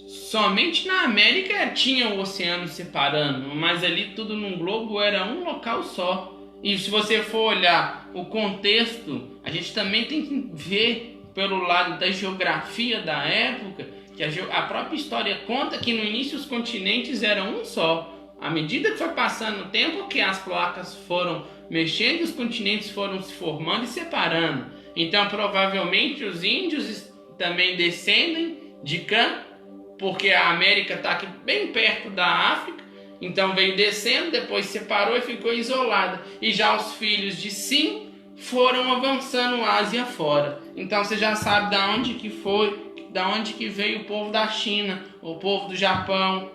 somente na América tinha o oceano separando, mas ali tudo num globo era um local só. E se você for olhar o contexto, a gente também tem que ver pelo lado da geografia da época, que a própria história conta que no início os continentes eram um só. À medida que foi passando o tempo, que as placas foram mexendo, os continentes foram se formando e separando. Então provavelmente os índios também descendem de Cã, porque a América está aqui bem perto da África, então veio descendo, depois separou e ficou isolada. E já os filhos de Sim foram avançando Ásia fora. Então você já sabe da onde que veio o povo da China, o povo do Japão,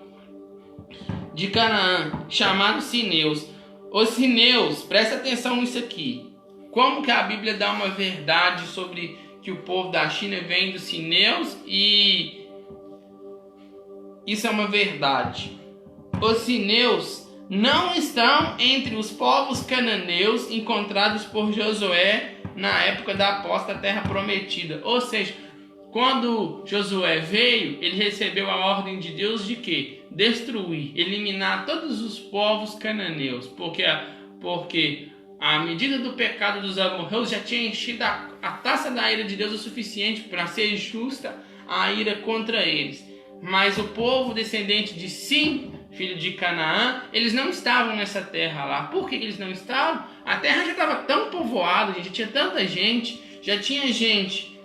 de Canaã, chamados sineus. Os sineus, presta atenção nisso aqui. Como que a Bíblia dá uma verdade sobre que o povo da China vem dos sineus e isso é uma verdade. Os sineus não estão entre os povos cananeus encontrados por Josué na época da posse da terra prometida. Ou seja, quando Josué veio, ele recebeu a ordem de Deus de quê? Destruir, eliminar todos os povos cananeus. Porque a medida do pecado dos amorreus já tinha enchido a taça da ira de Deus o suficiente para ser justa a ira contra eles. Mas o povo descendente de Sim, filho de Canaã, eles não estavam nessa terra lá. Por que eles não estavam? A terra já estava tão povoada, já tinha tanta gente, já tinha gente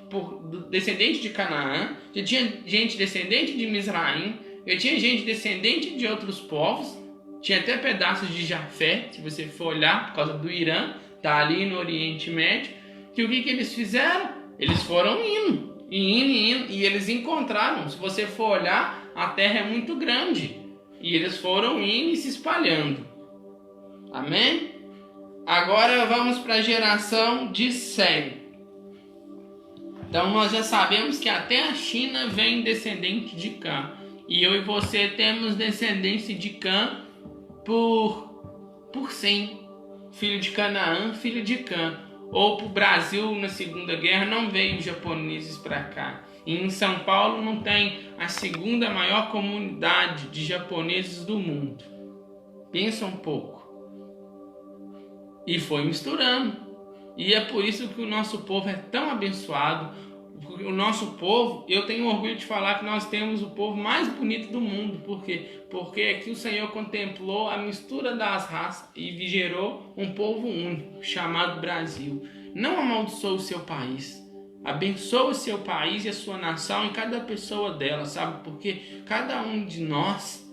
descendente de Canaã, já tinha gente descendente de Mizraim, já tinha gente descendente de outros povos, tinha até pedaços de Jafé, se você for olhar, por causa do Irã, tá ali no Oriente Médio. Que o que eles fizeram? Eles foram indo, e eles encontraram. Se você for olhar, a terra é muito grande, e eles foram indo e se espalhando. Amém? Agora vamos para a geração de Sem. Então nós já sabemos que até a China vem descendente de Cã. E eu e você temos descendência de Cã por Sem, filho de Canaã, filho de Cã. Ou para o Brasil na Segunda Guerra não veio japoneses para cá. E em São Paulo não tem a segunda maior comunidade de japoneses do mundo. Pensa um pouco. E foi misturando. E é por isso que o nosso povo é tão abençoado. O nosso povo, eu tenho orgulho de falar que nós temos o povo mais bonito do mundo. Por quê? Porque aqui o Senhor contemplou a mistura das raças e gerou um povo único, chamado Brasil. Não amaldiçoe o seu país. Abençoe o seu país e a sua nação e cada pessoa dela, sabe? Porque cada um de nós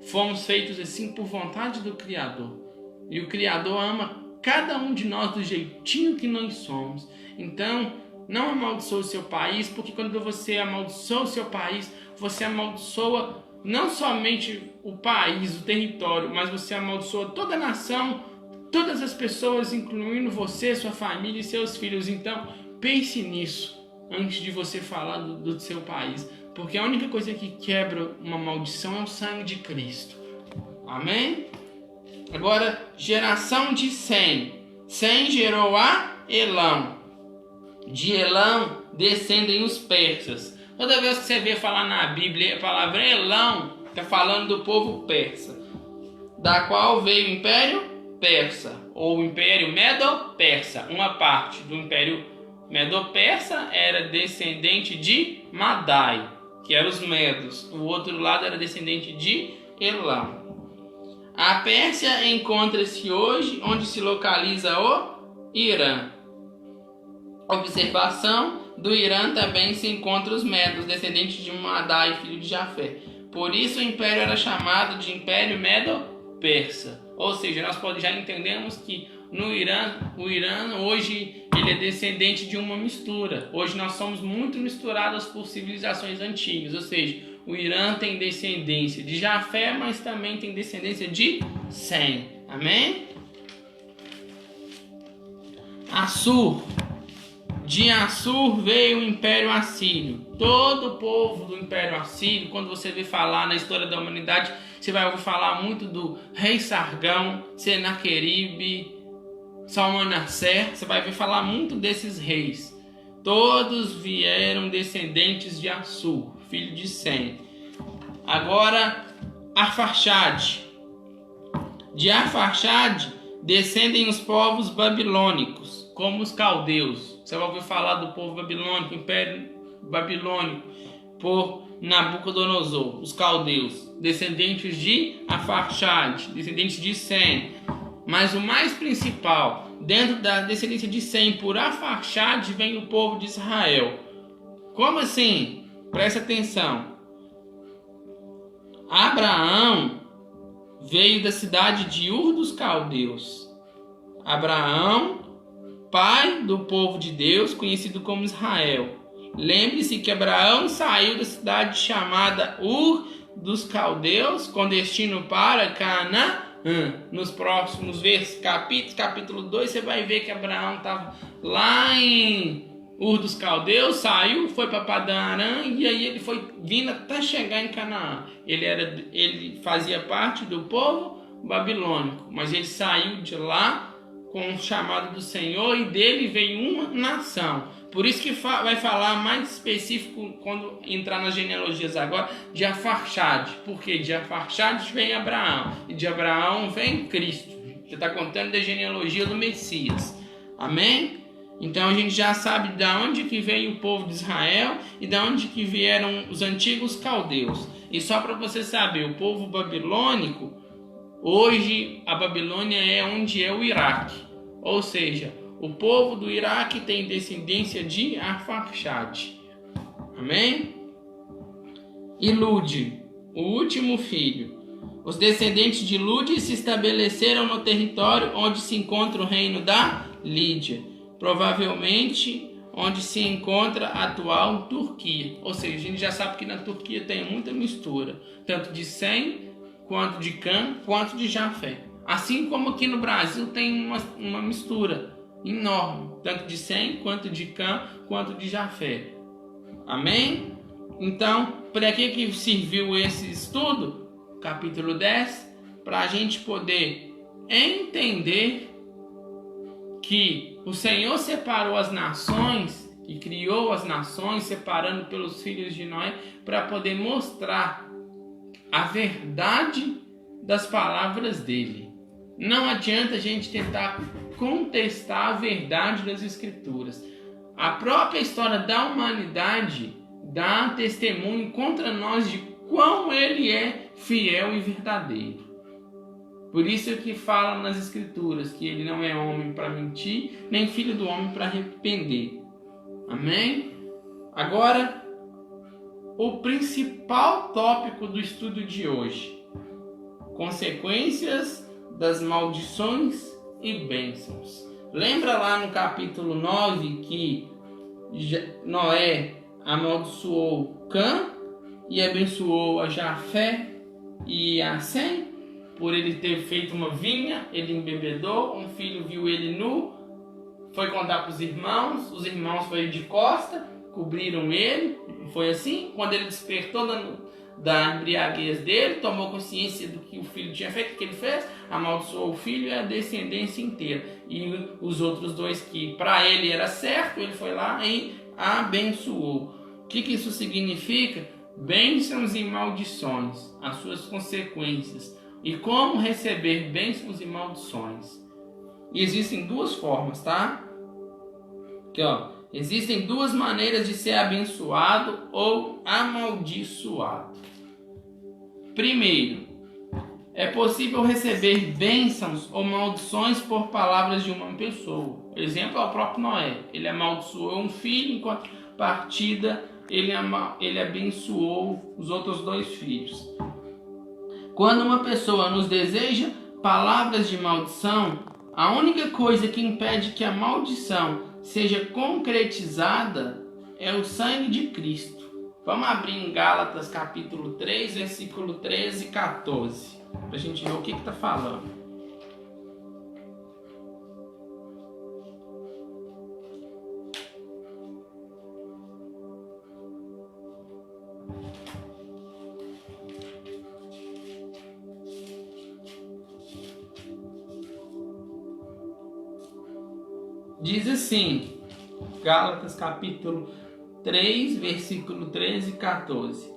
fomos feitos assim por vontade do Criador. E o Criador ama cada um de nós do jeitinho que nós somos. Então, não amaldiçoe o seu país, porque quando você amaldiçoa o seu país, você amaldiçoa não somente o país, o território, mas você amaldiçoa toda a nação, todas as pessoas, incluindo você, sua família e seus filhos. Então, pense nisso antes de você falar do seu país, porque a única coisa que quebra uma maldição é o sangue de Cristo. Amém? Agora, geração de Sem. Sem gerou a Elão. De Elão descendem os persas. Toda vez que você vê falar na Bíblia a palavra Elão, está falando do povo persa, da qual veio o Império Persa, ou o Império Medo-Persa. Uma parte do Império Medo-Persa era descendente de Madai, que eram os Medos. O outro lado era descendente de Elão. A Pérsia encontra-se hoje onde se localiza o Irã. Observação: do Irã também se encontram os Medos, descendentes de Madai, filho de Jafé. Por isso o império era chamado de Império Medo-Persa. Ou seja, nós já entendemos que no Irã, o Irã hoje ele é descendente de uma mistura. Hoje nós somos muito misturados por civilizações antigas. Ou seja, o Irã tem descendência de Jafé, mas também tem descendência de Sem. Amém? Assur. De Assur veio o Império Assírio. Todo o povo do Império Assírio, quando você vê falar na história da humanidade, você vai ouvir falar muito do rei Sargão, Senaqueribe, Salmanassar. Você vai ver falar muito desses reis. Todos vieram descendentes de Assur, filho de Sem. Agora, Arfaxade. De Arfaxade descendem os povos babilônicos, como os caldeus. Você vai ouvir falar do povo babilônico, Império Babilônico, por Nabucodonosor, os caldeus, descendentes de Arfaxade, descendentes de Sem. Mas o mais principal, dentro da descendência de Sem, por Arfaxade, vem o povo de Israel. Como assim? Presta atenção. Abraão veio da cidade de Ur dos Caldeus. Abraão, pai do povo de Deus, conhecido como Israel. Lembre-se que Abraão saiu da cidade chamada Ur dos Caldeus, com destino para Canaã. Nos próximos capítulo 2, você vai ver que Abraão estava lá em Ur dos Caldeus, saiu, foi para Padã Arã, e aí ele foi vindo até chegar em Canaã. Ele fazia parte do povo babilônico, mas ele saiu de lá com o chamado do Senhor, e dele veio uma nação. Por isso que vai falar mais específico quando entrar nas genealogias agora de Arfaxade, porque de Arfaxade vem Abraão, e de Abraão vem Cristo. Você está contando da genealogia do Messias. Amém? Então a gente já sabe de onde que veio o povo de Israel e de onde que vieram os antigos caldeus. E só para você saber, o povo babilônico, hoje a Babilônia é onde é o Iraque. Ou seja, O povo do Iraque tem descendência de Arfaxade. Amém? E Lude, o último filho. Os descendentes de Lude se estabeleceram no território onde se encontra o reino da Lídia, provavelmente onde se encontra a atual Turquia. Ou seja, a gente já sabe que na Turquia tem muita mistura, tanto de Sem, quanto de Cã, quanto de Jafé. Assim como aqui no Brasil tem uma mistura enorme, tanto de Sem, quanto de Cã, quanto de Jafé. Amém? Então, para que serviu esse estudo? Capítulo 10, para a gente poder entender que o Senhor separou as nações e criou as nações, separando pelos filhos de Noé, para poder mostrar a verdade das palavras dele. Não adianta a gente tentar contestar a verdade das Escrituras. A própria história da humanidade dá testemunho contra nós de quão ele é fiel e verdadeiro. Por isso que fala nas Escrituras que ele não é homem para mentir, nem filho do homem para arrepender. Amém? Agora, o principal tópico do estudo de hoje: consequências das maldições e bênçãos. Lembra lá no capítulo 9 que Noé amaldiçoou Cã e abençoou a Jafé e a Sem? Por ele ter feito uma vinha, ele embebedou, um filho viu ele nu, foi contar para os irmãos foram de costa, cobriram ele, foi assim. Quando ele despertou da embriaguez dele, tomou consciência do que o filho tinha feito, o que ele fez? Amaldiçoou o filho e a descendência inteira. E os outros dois que para ele era certo, ele foi lá e abençoou. O que isso significa? Bênçãos e maldições, as suas consequências. E como receber bênçãos e maldições. E existem duas formas, tá? Aqui, ó. Existem duas maneiras de ser abençoado ou amaldiçoado. Primeiro, é possível receber bênçãos ou maldições por palavras de uma pessoa. Exemplo é o próprio Noé. Ele amaldiçoou um filho, enquanto partida ele abençoou os outros dois filhos. Quando uma pessoa nos deseja palavras de maldição, a única coisa que impede que a maldição seja concretizada é o sangue de Cristo. Vamos abrir em Gálatas capítulo 3, versículo 13 e 14, para a gente ver o que está falando. Diz assim, Gálatas capítulo 3, versículo 13 e 14.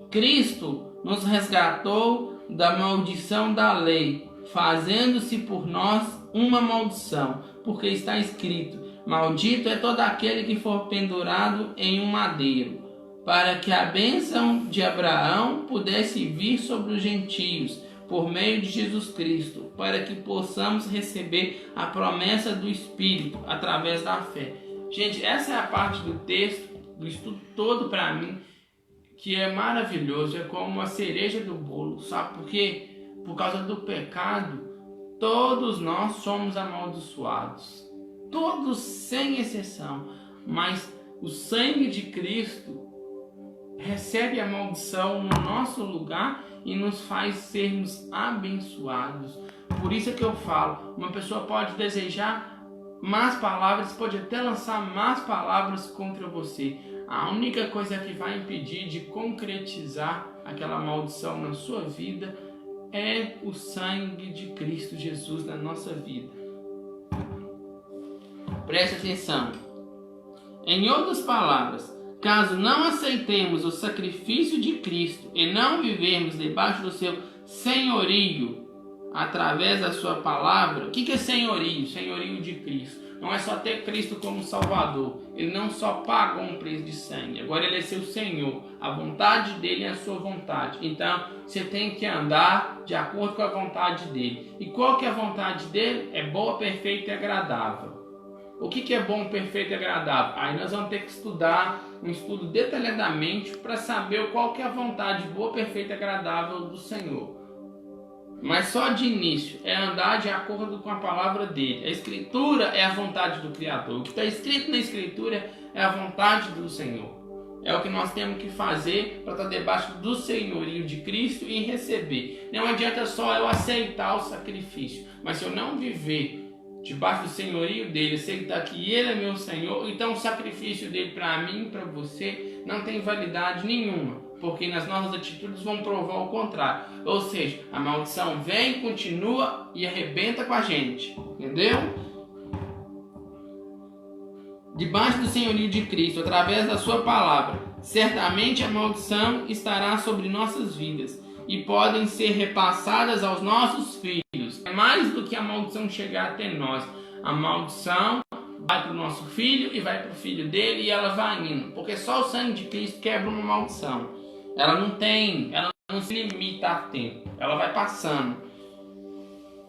Cristo nos resgatou da maldição da lei, fazendo-se por nós uma maldição, porque está escrito: maldito é todo aquele que for pendurado em um madeiro, para que a bênção de Abraão pudesse vir sobre os gentios, por meio de Jesus Cristo, para que possamos receber a promessa do Espírito através da fé. Gente, essa é a parte do texto, do estudo todo para mim, que é maravilhoso, é como uma cereja do bolo, sabe por quê? Por causa do pecado, todos nós somos amaldiçoados, todos sem exceção, mas o sangue de Cristo recebe a maldição no nosso lugar e nos faz sermos abençoados. Por isso é que eu falo, uma pessoa pode desejar más palavras, pode até lançar más palavras contra você. A única coisa que vai impedir de concretizar aquela maldição na sua vida é o sangue de Cristo Jesus na nossa vida. Preste atenção. Em outras palavras, caso não aceitemos o sacrifício de Cristo e não vivermos debaixo do seu senhorio através da sua palavra, o que é senhorio? Senhorio de Cristo. Não é só ter Cristo como Salvador. Ele não só pagou um preço de sangue. Agora ele é seu Senhor. A vontade dele é a sua vontade. Então você tem que andar de acordo com a vontade dele. E qual que é a vontade dele? É boa, perfeita e agradável. O que é bom, perfeito e agradável? Aí nós vamos ter que estudar um estudo detalhadamente para saber qual que é a vontade boa, perfeita e agradável do Senhor. Mas só de início é andar de acordo com a palavra dele. A Escritura é a vontade do Criador. O que está escrito na Escritura é a vontade do Senhor. É o que nós temos que fazer para estar debaixo do senhorio de Cristo e receber. Não adianta só eu aceitar o sacrifício, mas se eu não viver debaixo do senhorio dele, aceitar que ele é meu Senhor, então o sacrifício dele para mim e para você não tem validade nenhuma, porque nas nossas atitudes vão provar o contrário. Ou seja, a maldição vem, continua e arrebenta com a gente, entendeu? Debaixo do senhorio de Cristo, através da sua palavra, certamente a maldição estará sobre nossas vidas e podem ser repassadas aos nossos filhos. É mais do que a maldição chegar até nós. A maldição vai para o nosso filho e vai para o filho dele e ela vai indo. Porque só o sangue de Cristo quebra uma maldição. Ela não se limita a tempo. Ela vai passando.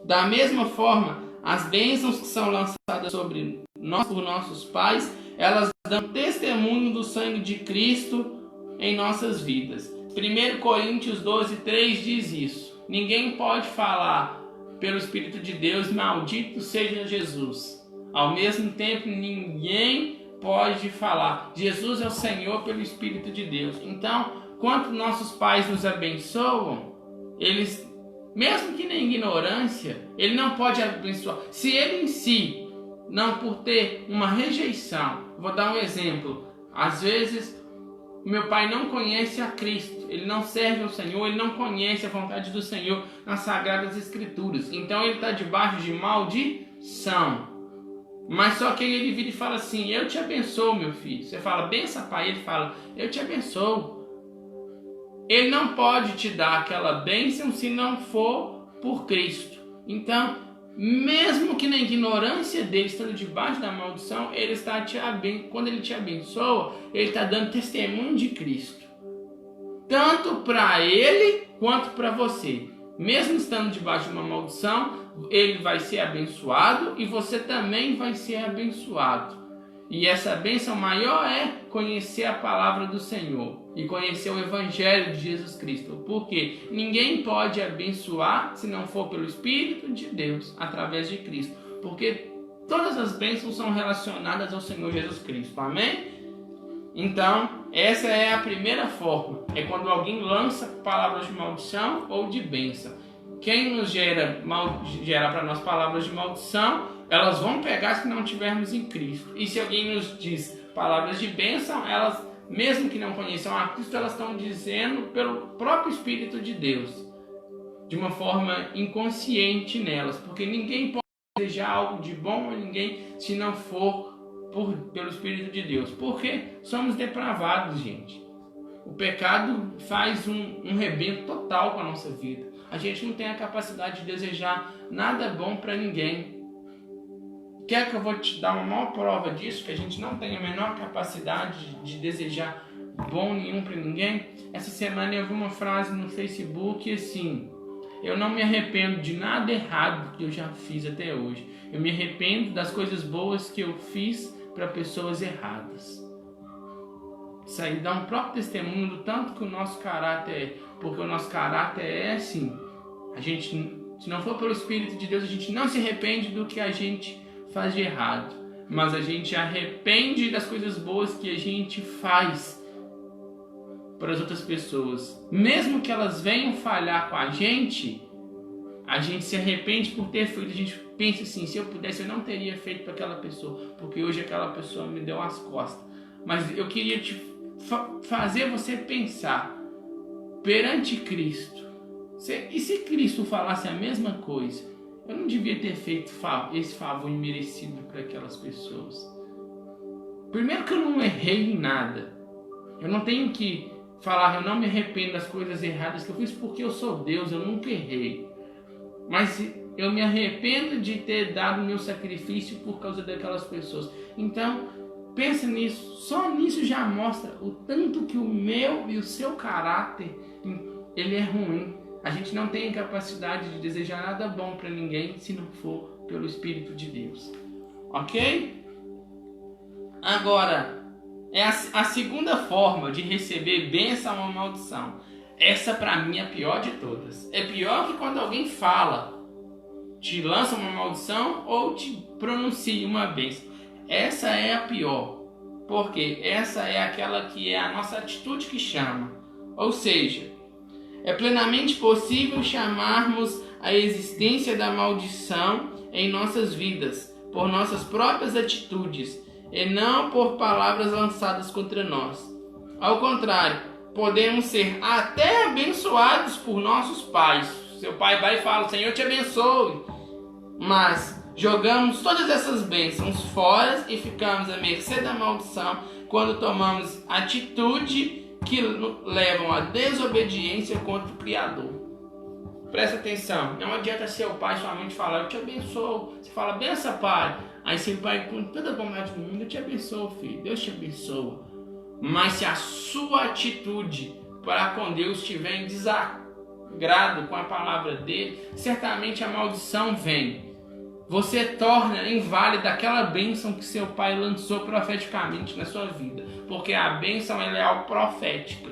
Da mesma forma, as bênçãos que são lançadas sobre nós por nossos pais, elas dão testemunho do sangue de Cristo em nossas vidas. 1 Coríntios 12:3 diz isso. Ninguém pode falar pelo Espírito de Deus, maldito seja Jesus. Ao mesmo tempo, ninguém pode falar, Jesus é o Senhor pelo Espírito de Deus. Então, quando nossos pais nos abençoam, eles, mesmo que na ignorância, ele não pode abençoar. Se ele em si, não por ter uma rejeição, vou dar um exemplo. Às vezes, meu pai não conhece a Cristo, ele não serve ao Senhor, ele não conhece a vontade do Senhor nas Sagradas Escrituras. Então ele está debaixo de maldição. Mas só que ele vira e fala assim, eu te abençoo, meu filho. Você fala, bença, pai. Ele fala, eu te abençoo. Ele não pode te dar aquela bênção se não for por Cristo. Então, mesmo que na ignorância dele, estando debaixo da maldição, ele está quando ele te abençoa, ele está dando testemunho de Cristo. Tanto para ele, quanto para você. Mesmo estando debaixo de uma maldição, ele vai ser abençoado e você também vai ser abençoado. E essa bênção maior é conhecer a palavra do Senhor e conhecer o Evangelho de Jesus Cristo. Porque ninguém pode abençoar se não for pelo Espírito de Deus, através de Cristo. Porque todas as bênçãos são relacionadas ao Senhor Jesus Cristo. Amém? Então, essa é a primeira forma. É quando alguém lança palavras de maldição ou de bênção. Quem nos gera para nós palavras de maldição, elas vão pegar se não tivermos em Cristo. E se alguém nos diz palavras de bênção, elas, mesmo que não conheçam a Cristo, elas estão dizendo pelo próprio Espírito de Deus, de uma forma inconsciente nelas, porque ninguém pode desejar algo de bom a ninguém se não for pelo Espírito de Deus, porque somos depravados, gente. O pecado faz um rebento total com a nossa vida. A gente não tem a capacidade de desejar nada bom para ninguém. Quer que eu vou te dar uma maior prova disso? Que a gente não tem a menor capacidade de desejar bom nenhum para ninguém? Essa semana eu vi uma frase no Facebook assim: eu não me arrependo de nada errado que eu já fiz até hoje. Eu me arrependo das coisas boas que eu fiz para pessoas erradas. Isso aí dá um próprio testemunho do tanto que o nosso caráter é. Porque o nosso caráter é assim. A gente, se não for pelo Espírito de Deus, a gente não se arrepende do que a gente faz de errado. Mas a gente arrepende das coisas boas que a gente faz para as outras pessoas. Mesmo que elas venham falhar com a gente se arrepende por ter feito. A gente pensa assim, se eu pudesse eu não teria feito para aquela pessoa, porque hoje aquela pessoa me deu as costas. Mas eu queria te fazer você pensar perante Cristo. E se Cristo falasse a mesma coisa? Eu não devia ter feito esse favor imerecido para aquelas pessoas. Primeiro que eu não errei em nada. Eu não tenho que falar, eu não me arrependo das coisas erradas que eu fiz porque eu sou Deus, eu nunca errei. Mas eu me arrependo de ter dado o meu sacrifício por causa daquelas pessoas. Então, pensa nisso. Só nisso já mostra o tanto que o meu e o seu caráter, ele é ruim. A gente não tem capacidade de desejar nada bom para ninguém se não for pelo Espírito de Deus. Ok? Agora, é a segunda forma de receber bênção ou maldição. Essa para mim é a pior de todas. É pior que quando alguém fala, te lança uma maldição ou te pronuncia uma bênção. Essa é a pior, porque essa é aquela que é a nossa atitude que chama. Ou seja, é plenamente possível chamarmos a existência da maldição em nossas vidas por nossas próprias atitudes e não por palavras lançadas contra nós. Ao contrário, podemos ser até abençoados por nossos pais. Seu pai vai e fala: Senhor te abençoe. Mas jogamos todas essas bênçãos fora e ficamos à mercê da maldição quando tomamos atitude que levam à desobediência contra o Criador. Presta atenção, não adianta seu pai e sua mãe te falar: eu te abençoo. Você fala: benção, pai. Aí seu pai, com toda a vontade do mundo: eu te abençoo, filho, Deus te abençoa. Mas se a sua atitude para com Deus estiver em desagrado com a palavra dele, certamente a maldição vem. Você torna inválida aquela bênção que seu pai lançou profeticamente na sua vida, porque a bênção ela é algo profética.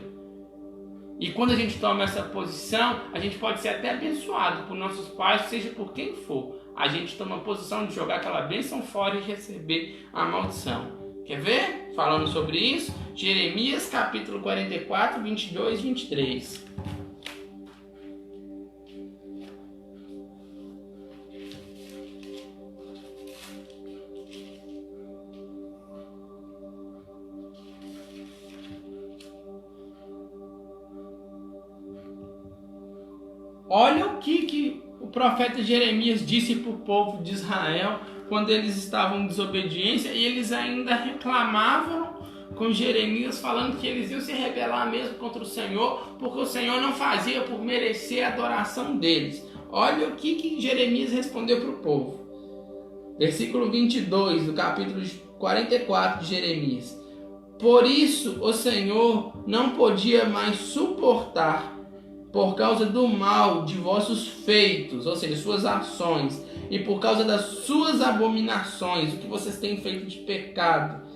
E quando a gente toma essa posição, a gente pode ser até abençoado por nossos pais, seja por quem for. A gente toma a posição de jogar aquela bênção fora e receber a maldição. Quer ver? Falando sobre isso, Jeremias capítulo 44, 22 e 23. Olha o que o profeta Jeremias disse para o povo de Israel quando eles estavam em desobediência e eles ainda reclamavam com Jeremias, falando que eles iam se rebelar mesmo contra o Senhor, porque o Senhor não fazia por merecer a adoração deles. Olha o que Jeremias respondeu para o povo. Versículo 22 do capítulo 44 de Jeremias. Por isso o Senhor não podia mais suportar, por causa do mal de vossos feitos, ou seja, suas ações, e por causa das suas abominações, o que vocês têm feito de pecado,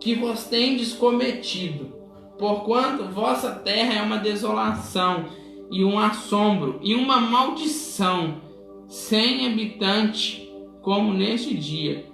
que vos tendes cometido, porquanto vossa terra é uma desolação, e um assombro, e uma maldição, sem habitante, como neste dia.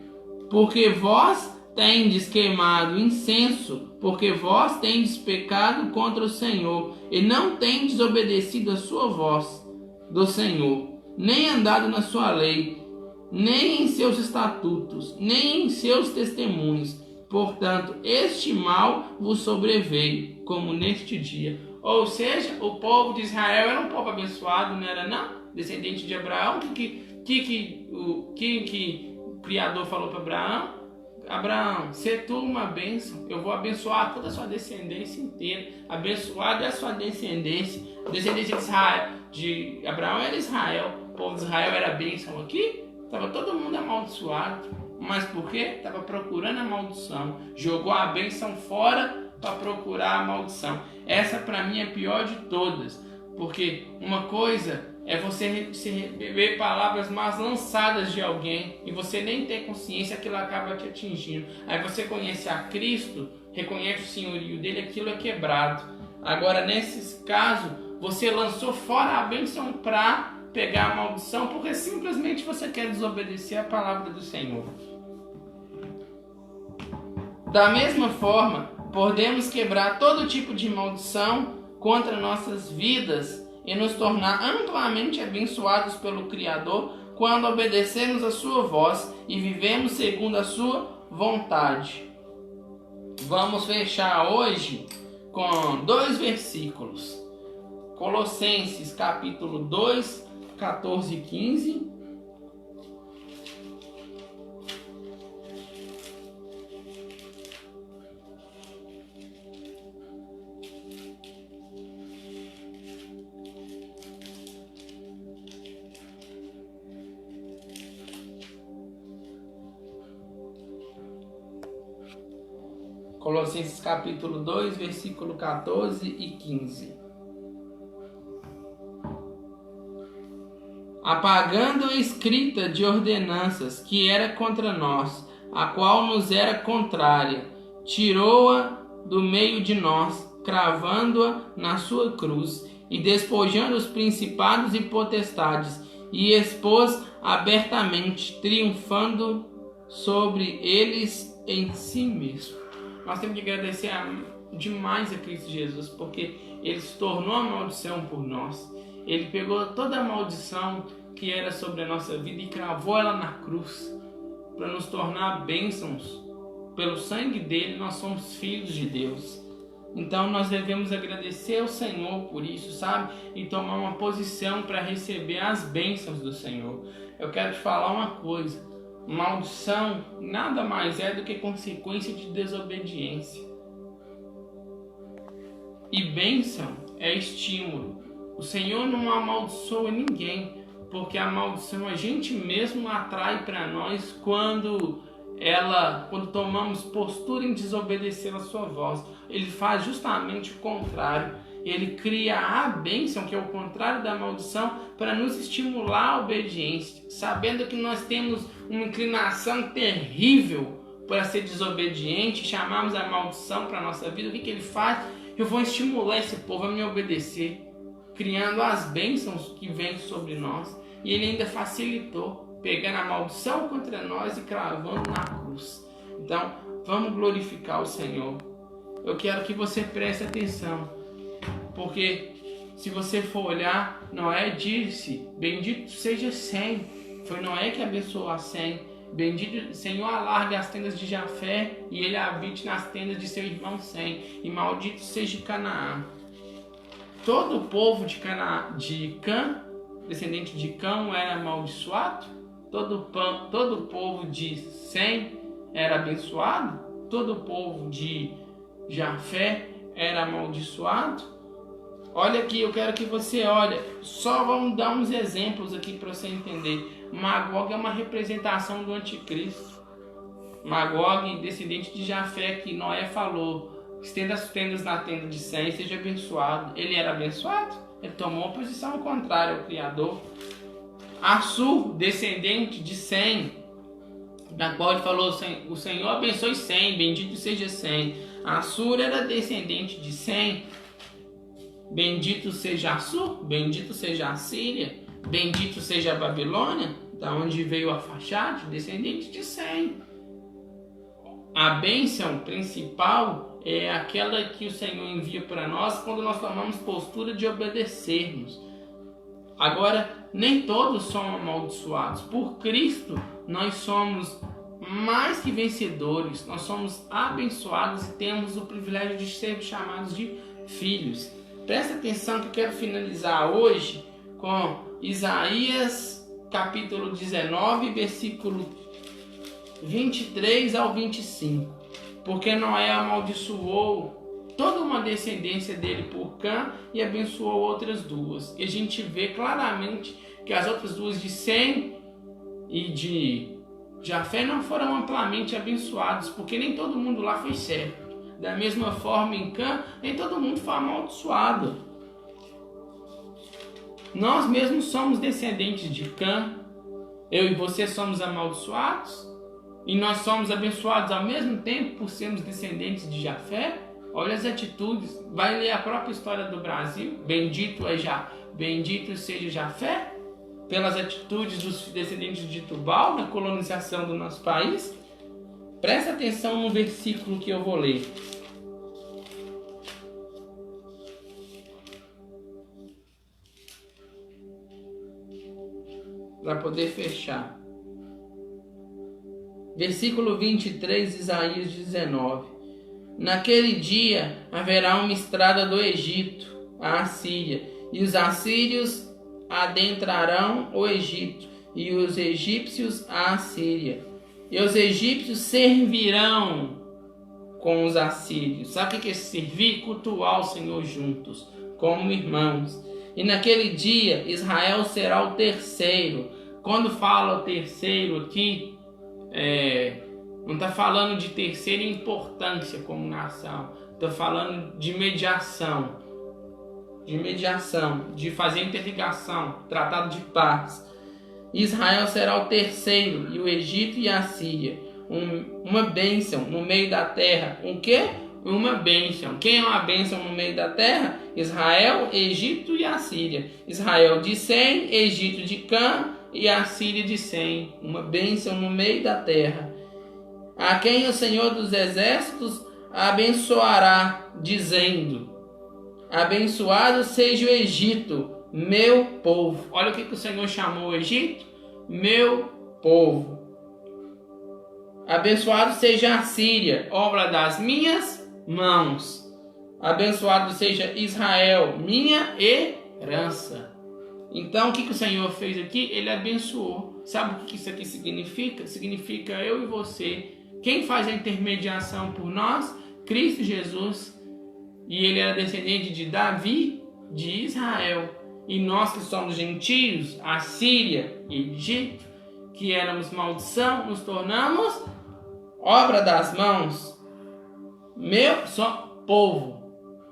Porque vós tendes queimado incenso, porque vós tendes pecado contra o Senhor, e não tendes obedecido a sua voz do Senhor, nem andado na sua lei, nem em seus estatutos, nem em seus testemunhos. Portanto, este mal vos sobreveio, como neste dia. Ou seja, o povo de Israel era um povo abençoado, não era não? Descendente de Abraão. O que o Criador falou para Abraão? Abraão, se tu uma bênção, eu vou abençoar toda a sua descendência inteira. Abençoada é a sua descendência. A descendência de Israel, de Abraão era Israel. O povo de Israel era bênção aqui. Estava todo mundo amaldiçoado. Mas por quê? Estava procurando a maldição. Jogou a bênção fora para procurar a maldição. Essa para mim é a pior de todas. Porque uma coisa é você receber palavras más lançadas de alguém e você nem ter consciência, aquilo acaba te atingindo. Aí você conhece a Cristo, reconhece o senhorio dele, aquilo é quebrado. Agora, nesses casos, você lançou fora a bênção para pegar a maldição, porque simplesmente você quer desobedecer a palavra do Senhor. Da mesma forma, podemos quebrar todo tipo de maldição contra nossas vidas e nos tornar amplamente abençoados pelo Criador quando obedecemos a sua voz e vivemos segundo a sua vontade. Vamos fechar hoje com 2 versículos. Colossenses capítulo 2, 14 e 15. Colossenses capítulo 2, versículo 14 e 15. Apagando a escrita de ordenanças que era contra nós, a qual nos era contrária, tirou-a do meio de nós, cravando-a na sua cruz, e despojando os principados e potestades, e expôs abertamente, triunfando sobre eles em si mesmo. Nós temos que agradecer demais a Cristo Jesus, porque Ele se tornou a maldição por nós. Ele pegou toda a maldição que era sobre a nossa vida e cravou ela na cruz, para nos tornar bênçãos. Pelo sangue dele, nós somos filhos de Deus. Então nós devemos agradecer ao Senhor por isso, sabe? E tomar uma posição para receber as bênçãos do Senhor. Eu quero te falar uma coisa: maldição nada mais é do que consequência de desobediência. E bênção é estímulo. O Senhor não amaldiçoa ninguém, porque a maldição a gente mesmo atrai para nós quando tomamos postura em desobedecer a sua voz. Ele faz justamente o contrário. Ele cria a bênção, que é o contrário da maldição, para nos estimular a obediência, sabendo que nós temos uma inclinação terrível para ser desobediente, chamamos a maldição para a nossa vida. O que ele faz? Eu vou estimular esse povo a me obedecer, criando as bênçãos que vêm sobre nós. E ele ainda facilitou, pegando a maldição contra nós e cravando na cruz. Então, vamos glorificar o Senhor. Eu quero que você preste atenção, porque se você for olhar, Noé disse: bendito seja Sem. Foi Noé que abençoou a Sem. Bendito Senhor, alargue as tendas de Jafé e ele habite nas tendas de seu irmão Sem. E maldito seja Canaã. Todo o povo de Cã, descendente de Cão, era amaldiçoado. Todo o povo de Sem era abençoado. Todo o povo de Jafé era amaldiçoado. Olha aqui, eu quero que você olhe. Só vamos dar uns exemplos aqui para você entender. Magog é uma representação do anticristo. Magog, descendente de Jafé, que Noé falou: estenda as tendas na tenda de Sem e seja abençoado. Ele era abençoado? Ele tomou uma posição contrária ao Criador. Assur, descendente de Sem, da qual ele falou: o Senhor abençoe Sem, bendito seja Sem. Assur era descendente de Sem. Bendito seja Assur, bendito seja a Síria, bendito seja a Babilônia, da onde veio a Arfaxade, descendente de Sem. A bênção principal é aquela que o Senhor envia para nós quando nós tomamos postura de obedecermos. Agora, nem todos são amaldiçoados. Por Cristo, nós somos mais que vencedores. Nós somos abençoados e temos o privilégio de ser chamados de filhos. Presta atenção que eu quero finalizar hoje com Isaías capítulo 19, versículo 23 ao 25. Porque Noé amaldiçoou toda uma descendência dele por Cã e abençoou outras duas. E a gente vê claramente que as outras duas, de Sem e de Jafé, não foram amplamente abençoados, porque nem todo mundo lá foi certo. Da mesma forma, em Cã, nem todo mundo foi amaldiçoado. Nós mesmos somos descendentes de Cã. Eu e você somos amaldiçoados. E nós somos abençoados ao mesmo tempo por sermos descendentes de Jafé. Olha as atitudes. Vai ler a própria história do Brasil. Bendito seja Jafé, pelas atitudes dos descendentes de Tubal na colonização do nosso país. Presta atenção no versículo que eu vou ler. Para poder fechar. Versículo 23, Isaías 19. Naquele dia haverá uma estrada do Egito à Assíria, e os assírios adentrarão o Egito, e os egípcios a Assíria. E os egípcios servirão com os assírios. Sabe o que é servir? Cultuar o Senhor juntos, como irmãos. E naquele dia Israel será o terceiro. Quando fala o terceiro aqui, não está falando de terceira importância como nação. Está falando de mediação. De fazer interligação, tratado de paz. Israel será o terceiro, e o Egito e a Síria. uma bênção no meio da terra. O quê? Uma bênção. Quem é uma bênção no meio da terra? Israel, Egito e Assíria. Israel de Sem, Egito de Cã e Assíria de Sem. Uma bênção no meio da terra. A quem o Senhor dos Exércitos abençoará, dizendo: abençoado seja o Egito, meu povo. Olha o que o Senhor chamou o Egito: meu povo. Abençoado seja a Síria, obra das minhas mãos. Abençoado seja Israel, minha herança. Então, o que o Senhor fez aqui? Ele abençoou. Sabe o que isso aqui significa? Significa eu e você. Quem faz a intermediação por nós? Cristo Jesus. E ele era descendente de Davi, de Israel. E nós que somos gentios, a Síria e Egito, que éramos maldição, nos tornamos obra das mãos. Meu só povo.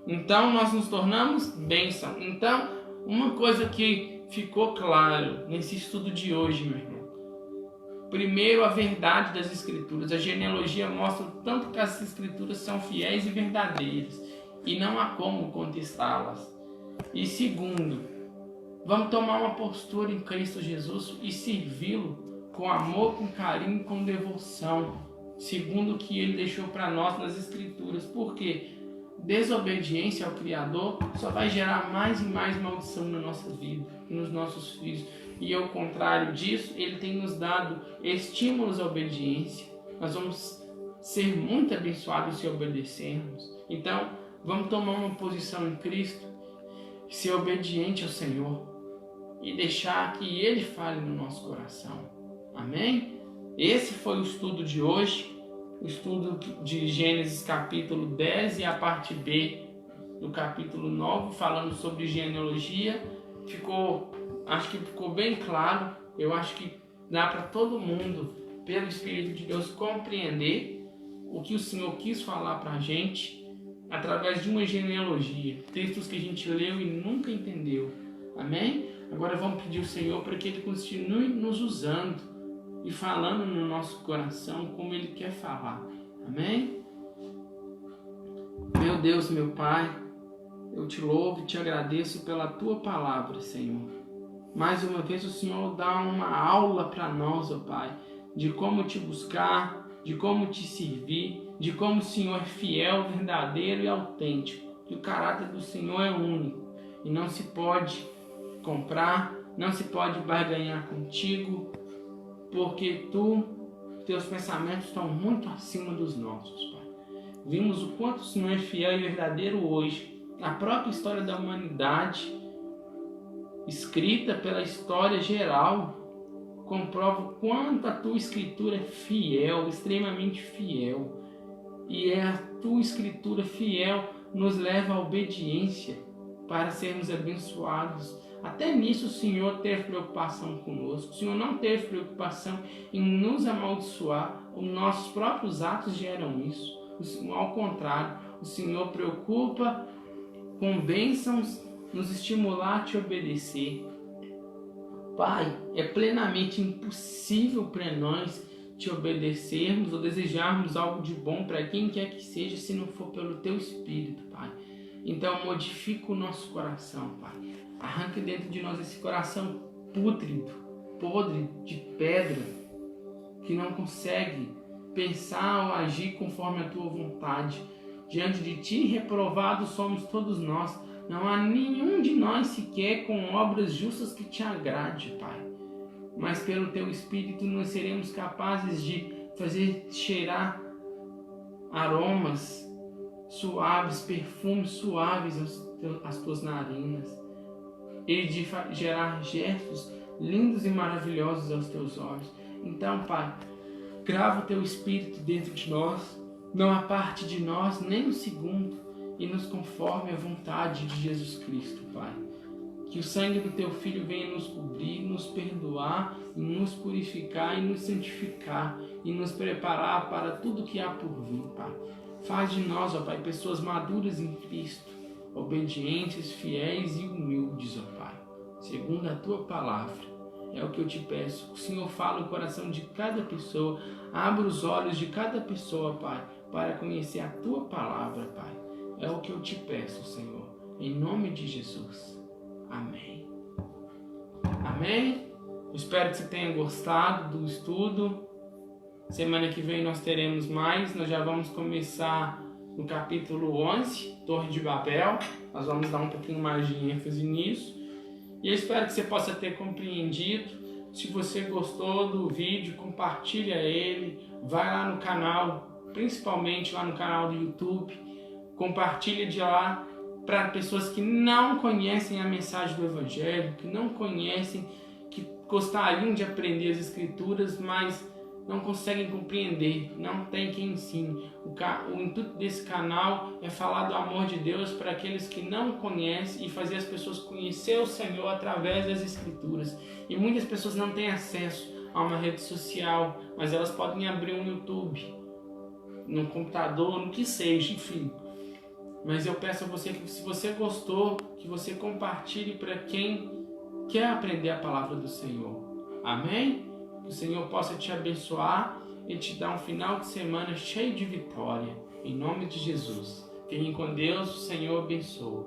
Então nós nos tornamos bênção. Então, uma coisa que ficou claro nesse estudo de hoje, meu irmão. Primeiro, a verdade das Escrituras. A genealogia mostra o tanto que as Escrituras são fiéis e verdadeiras. E não há como contestá-las. E segundo, vamos tomar uma postura em Cristo Jesus e servi-lo com amor, com carinho, com devoção, segundo o que ele deixou para nós nas Escrituras. Porque desobediência ao Criador só vai gerar mais e mais maldição na nossa vida, nos nossos filhos. E ao contrário disso, ele tem nos dado estímulos à obediência. Nós vamos ser muito abençoados se obedecermos. Então, vamos tomar uma posição em Cristo, ser obediente ao Senhor e deixar que Ele fale no nosso coração. Amém? Esse foi o estudo de hoje, o estudo de Gênesis capítulo 10 e a parte B do capítulo 9, falando sobre genealogia. Acho que ficou bem claro. Eu acho que dá para todo mundo, pelo Espírito de Deus, compreender o que o Senhor quis falar para a gente através de uma genealogia, textos que a gente leu e nunca entendeu. Amém? Agora vamos pedir ao Senhor para que Ele continue nos usando e falando no nosso coração como Ele quer falar. Amém? Meu Deus, meu Pai, eu te louvo e te agradeço pela Tua palavra, Senhor. Mais uma vez o Senhor dá uma aula para nós, ó Pai, de como te buscar, de como te servir, de como o Senhor é fiel, verdadeiro e autêntico. Que o caráter do Senhor é único e não se pode comprar, não se pode barganhar contigo, porque teus pensamentos estão muito acima dos nossos, Pai. Vimos o quanto o Senhor é fiel e verdadeiro hoje. A própria história da humanidade, escrita pela história geral, comprova o quanto a tua escritura é fiel, extremamente fiel. E a tua escritura fiel nos leva à obediência para sermos abençoados. Até nisso o Senhor teve preocupação conosco. O Senhor não teve preocupação em nos amaldiçoar. Os nossos próprios atos geram isso. Ao contrário, o Senhor preocupa com bênçãos, nos estimular a te obedecer. Pai, é plenamente impossível para nós te obedecermos ou desejarmos algo de bom para quem quer que seja, se não for pelo Teu Espírito, Pai. Então modifica o nosso coração, Pai. Arranca dentro de nós esse coração pútrido, podre, de pedra, que não consegue pensar ou agir conforme a Tua vontade. Diante de Ti, reprovados somos todos nós. Não há nenhum de nós sequer com obras justas que Te agrade, Pai. Mas pelo Teu Espírito nós seremos capazes de fazer cheirar aromas suaves, perfumes suaves às Tuas narinas. E de gerar gestos lindos e maravilhosos aos Teus olhos. Então, Pai, grava o Teu Espírito dentro de nós, não aparte de nós nem um segundo, e nos conforme a vontade de Jesus Cristo, Pai. Que o sangue do Teu Filho venha nos cobrir, nos perdoar, nos purificar e nos santificar, e nos preparar para tudo que há por vir, Pai. Faz de nós, ó Pai, pessoas maduras em Cristo, obedientes, fiéis e humildes, ó Pai, segundo a Tua palavra. É o que eu te peço. O Senhor fala o coração de cada pessoa. Abra os olhos de cada pessoa, Pai, para conhecer a Tua palavra, Pai. É o que eu te peço, Senhor. Em nome de Jesus. Amém. Amém? Eu espero que você tenha gostado do estudo. Semana que vem nós teremos mais. Nós já vamos começar no capítulo 11, Torre de Babel. Nós vamos dar um pouquinho mais de ênfase nisso. E eu espero que você possa ter compreendido. Se você gostou do vídeo, compartilha ele. Vai lá no canal, principalmente lá no canal do YouTube. Compartilha de lá para pessoas que não conhecem a mensagem do Evangelho, que não conhecem, que gostariam de aprender as Escrituras, mas não conseguem compreender, não tem quem ensine. O intuito desse canal é falar do amor de Deus para aqueles que não conhecem e fazer as pessoas conhecer o Senhor através das Escrituras. E muitas pessoas não têm acesso a uma rede social, mas elas podem abrir um YouTube, no computador, no que seja, enfim. Mas eu peço a você que, se você gostou, que você compartilhe para quem quer aprender a palavra do Senhor. Amém? Que o Senhor possa te abençoar e te dar um final de semana cheio de vitória. Em nome de Jesus. Fiquem com Deus, o Senhor abençoe.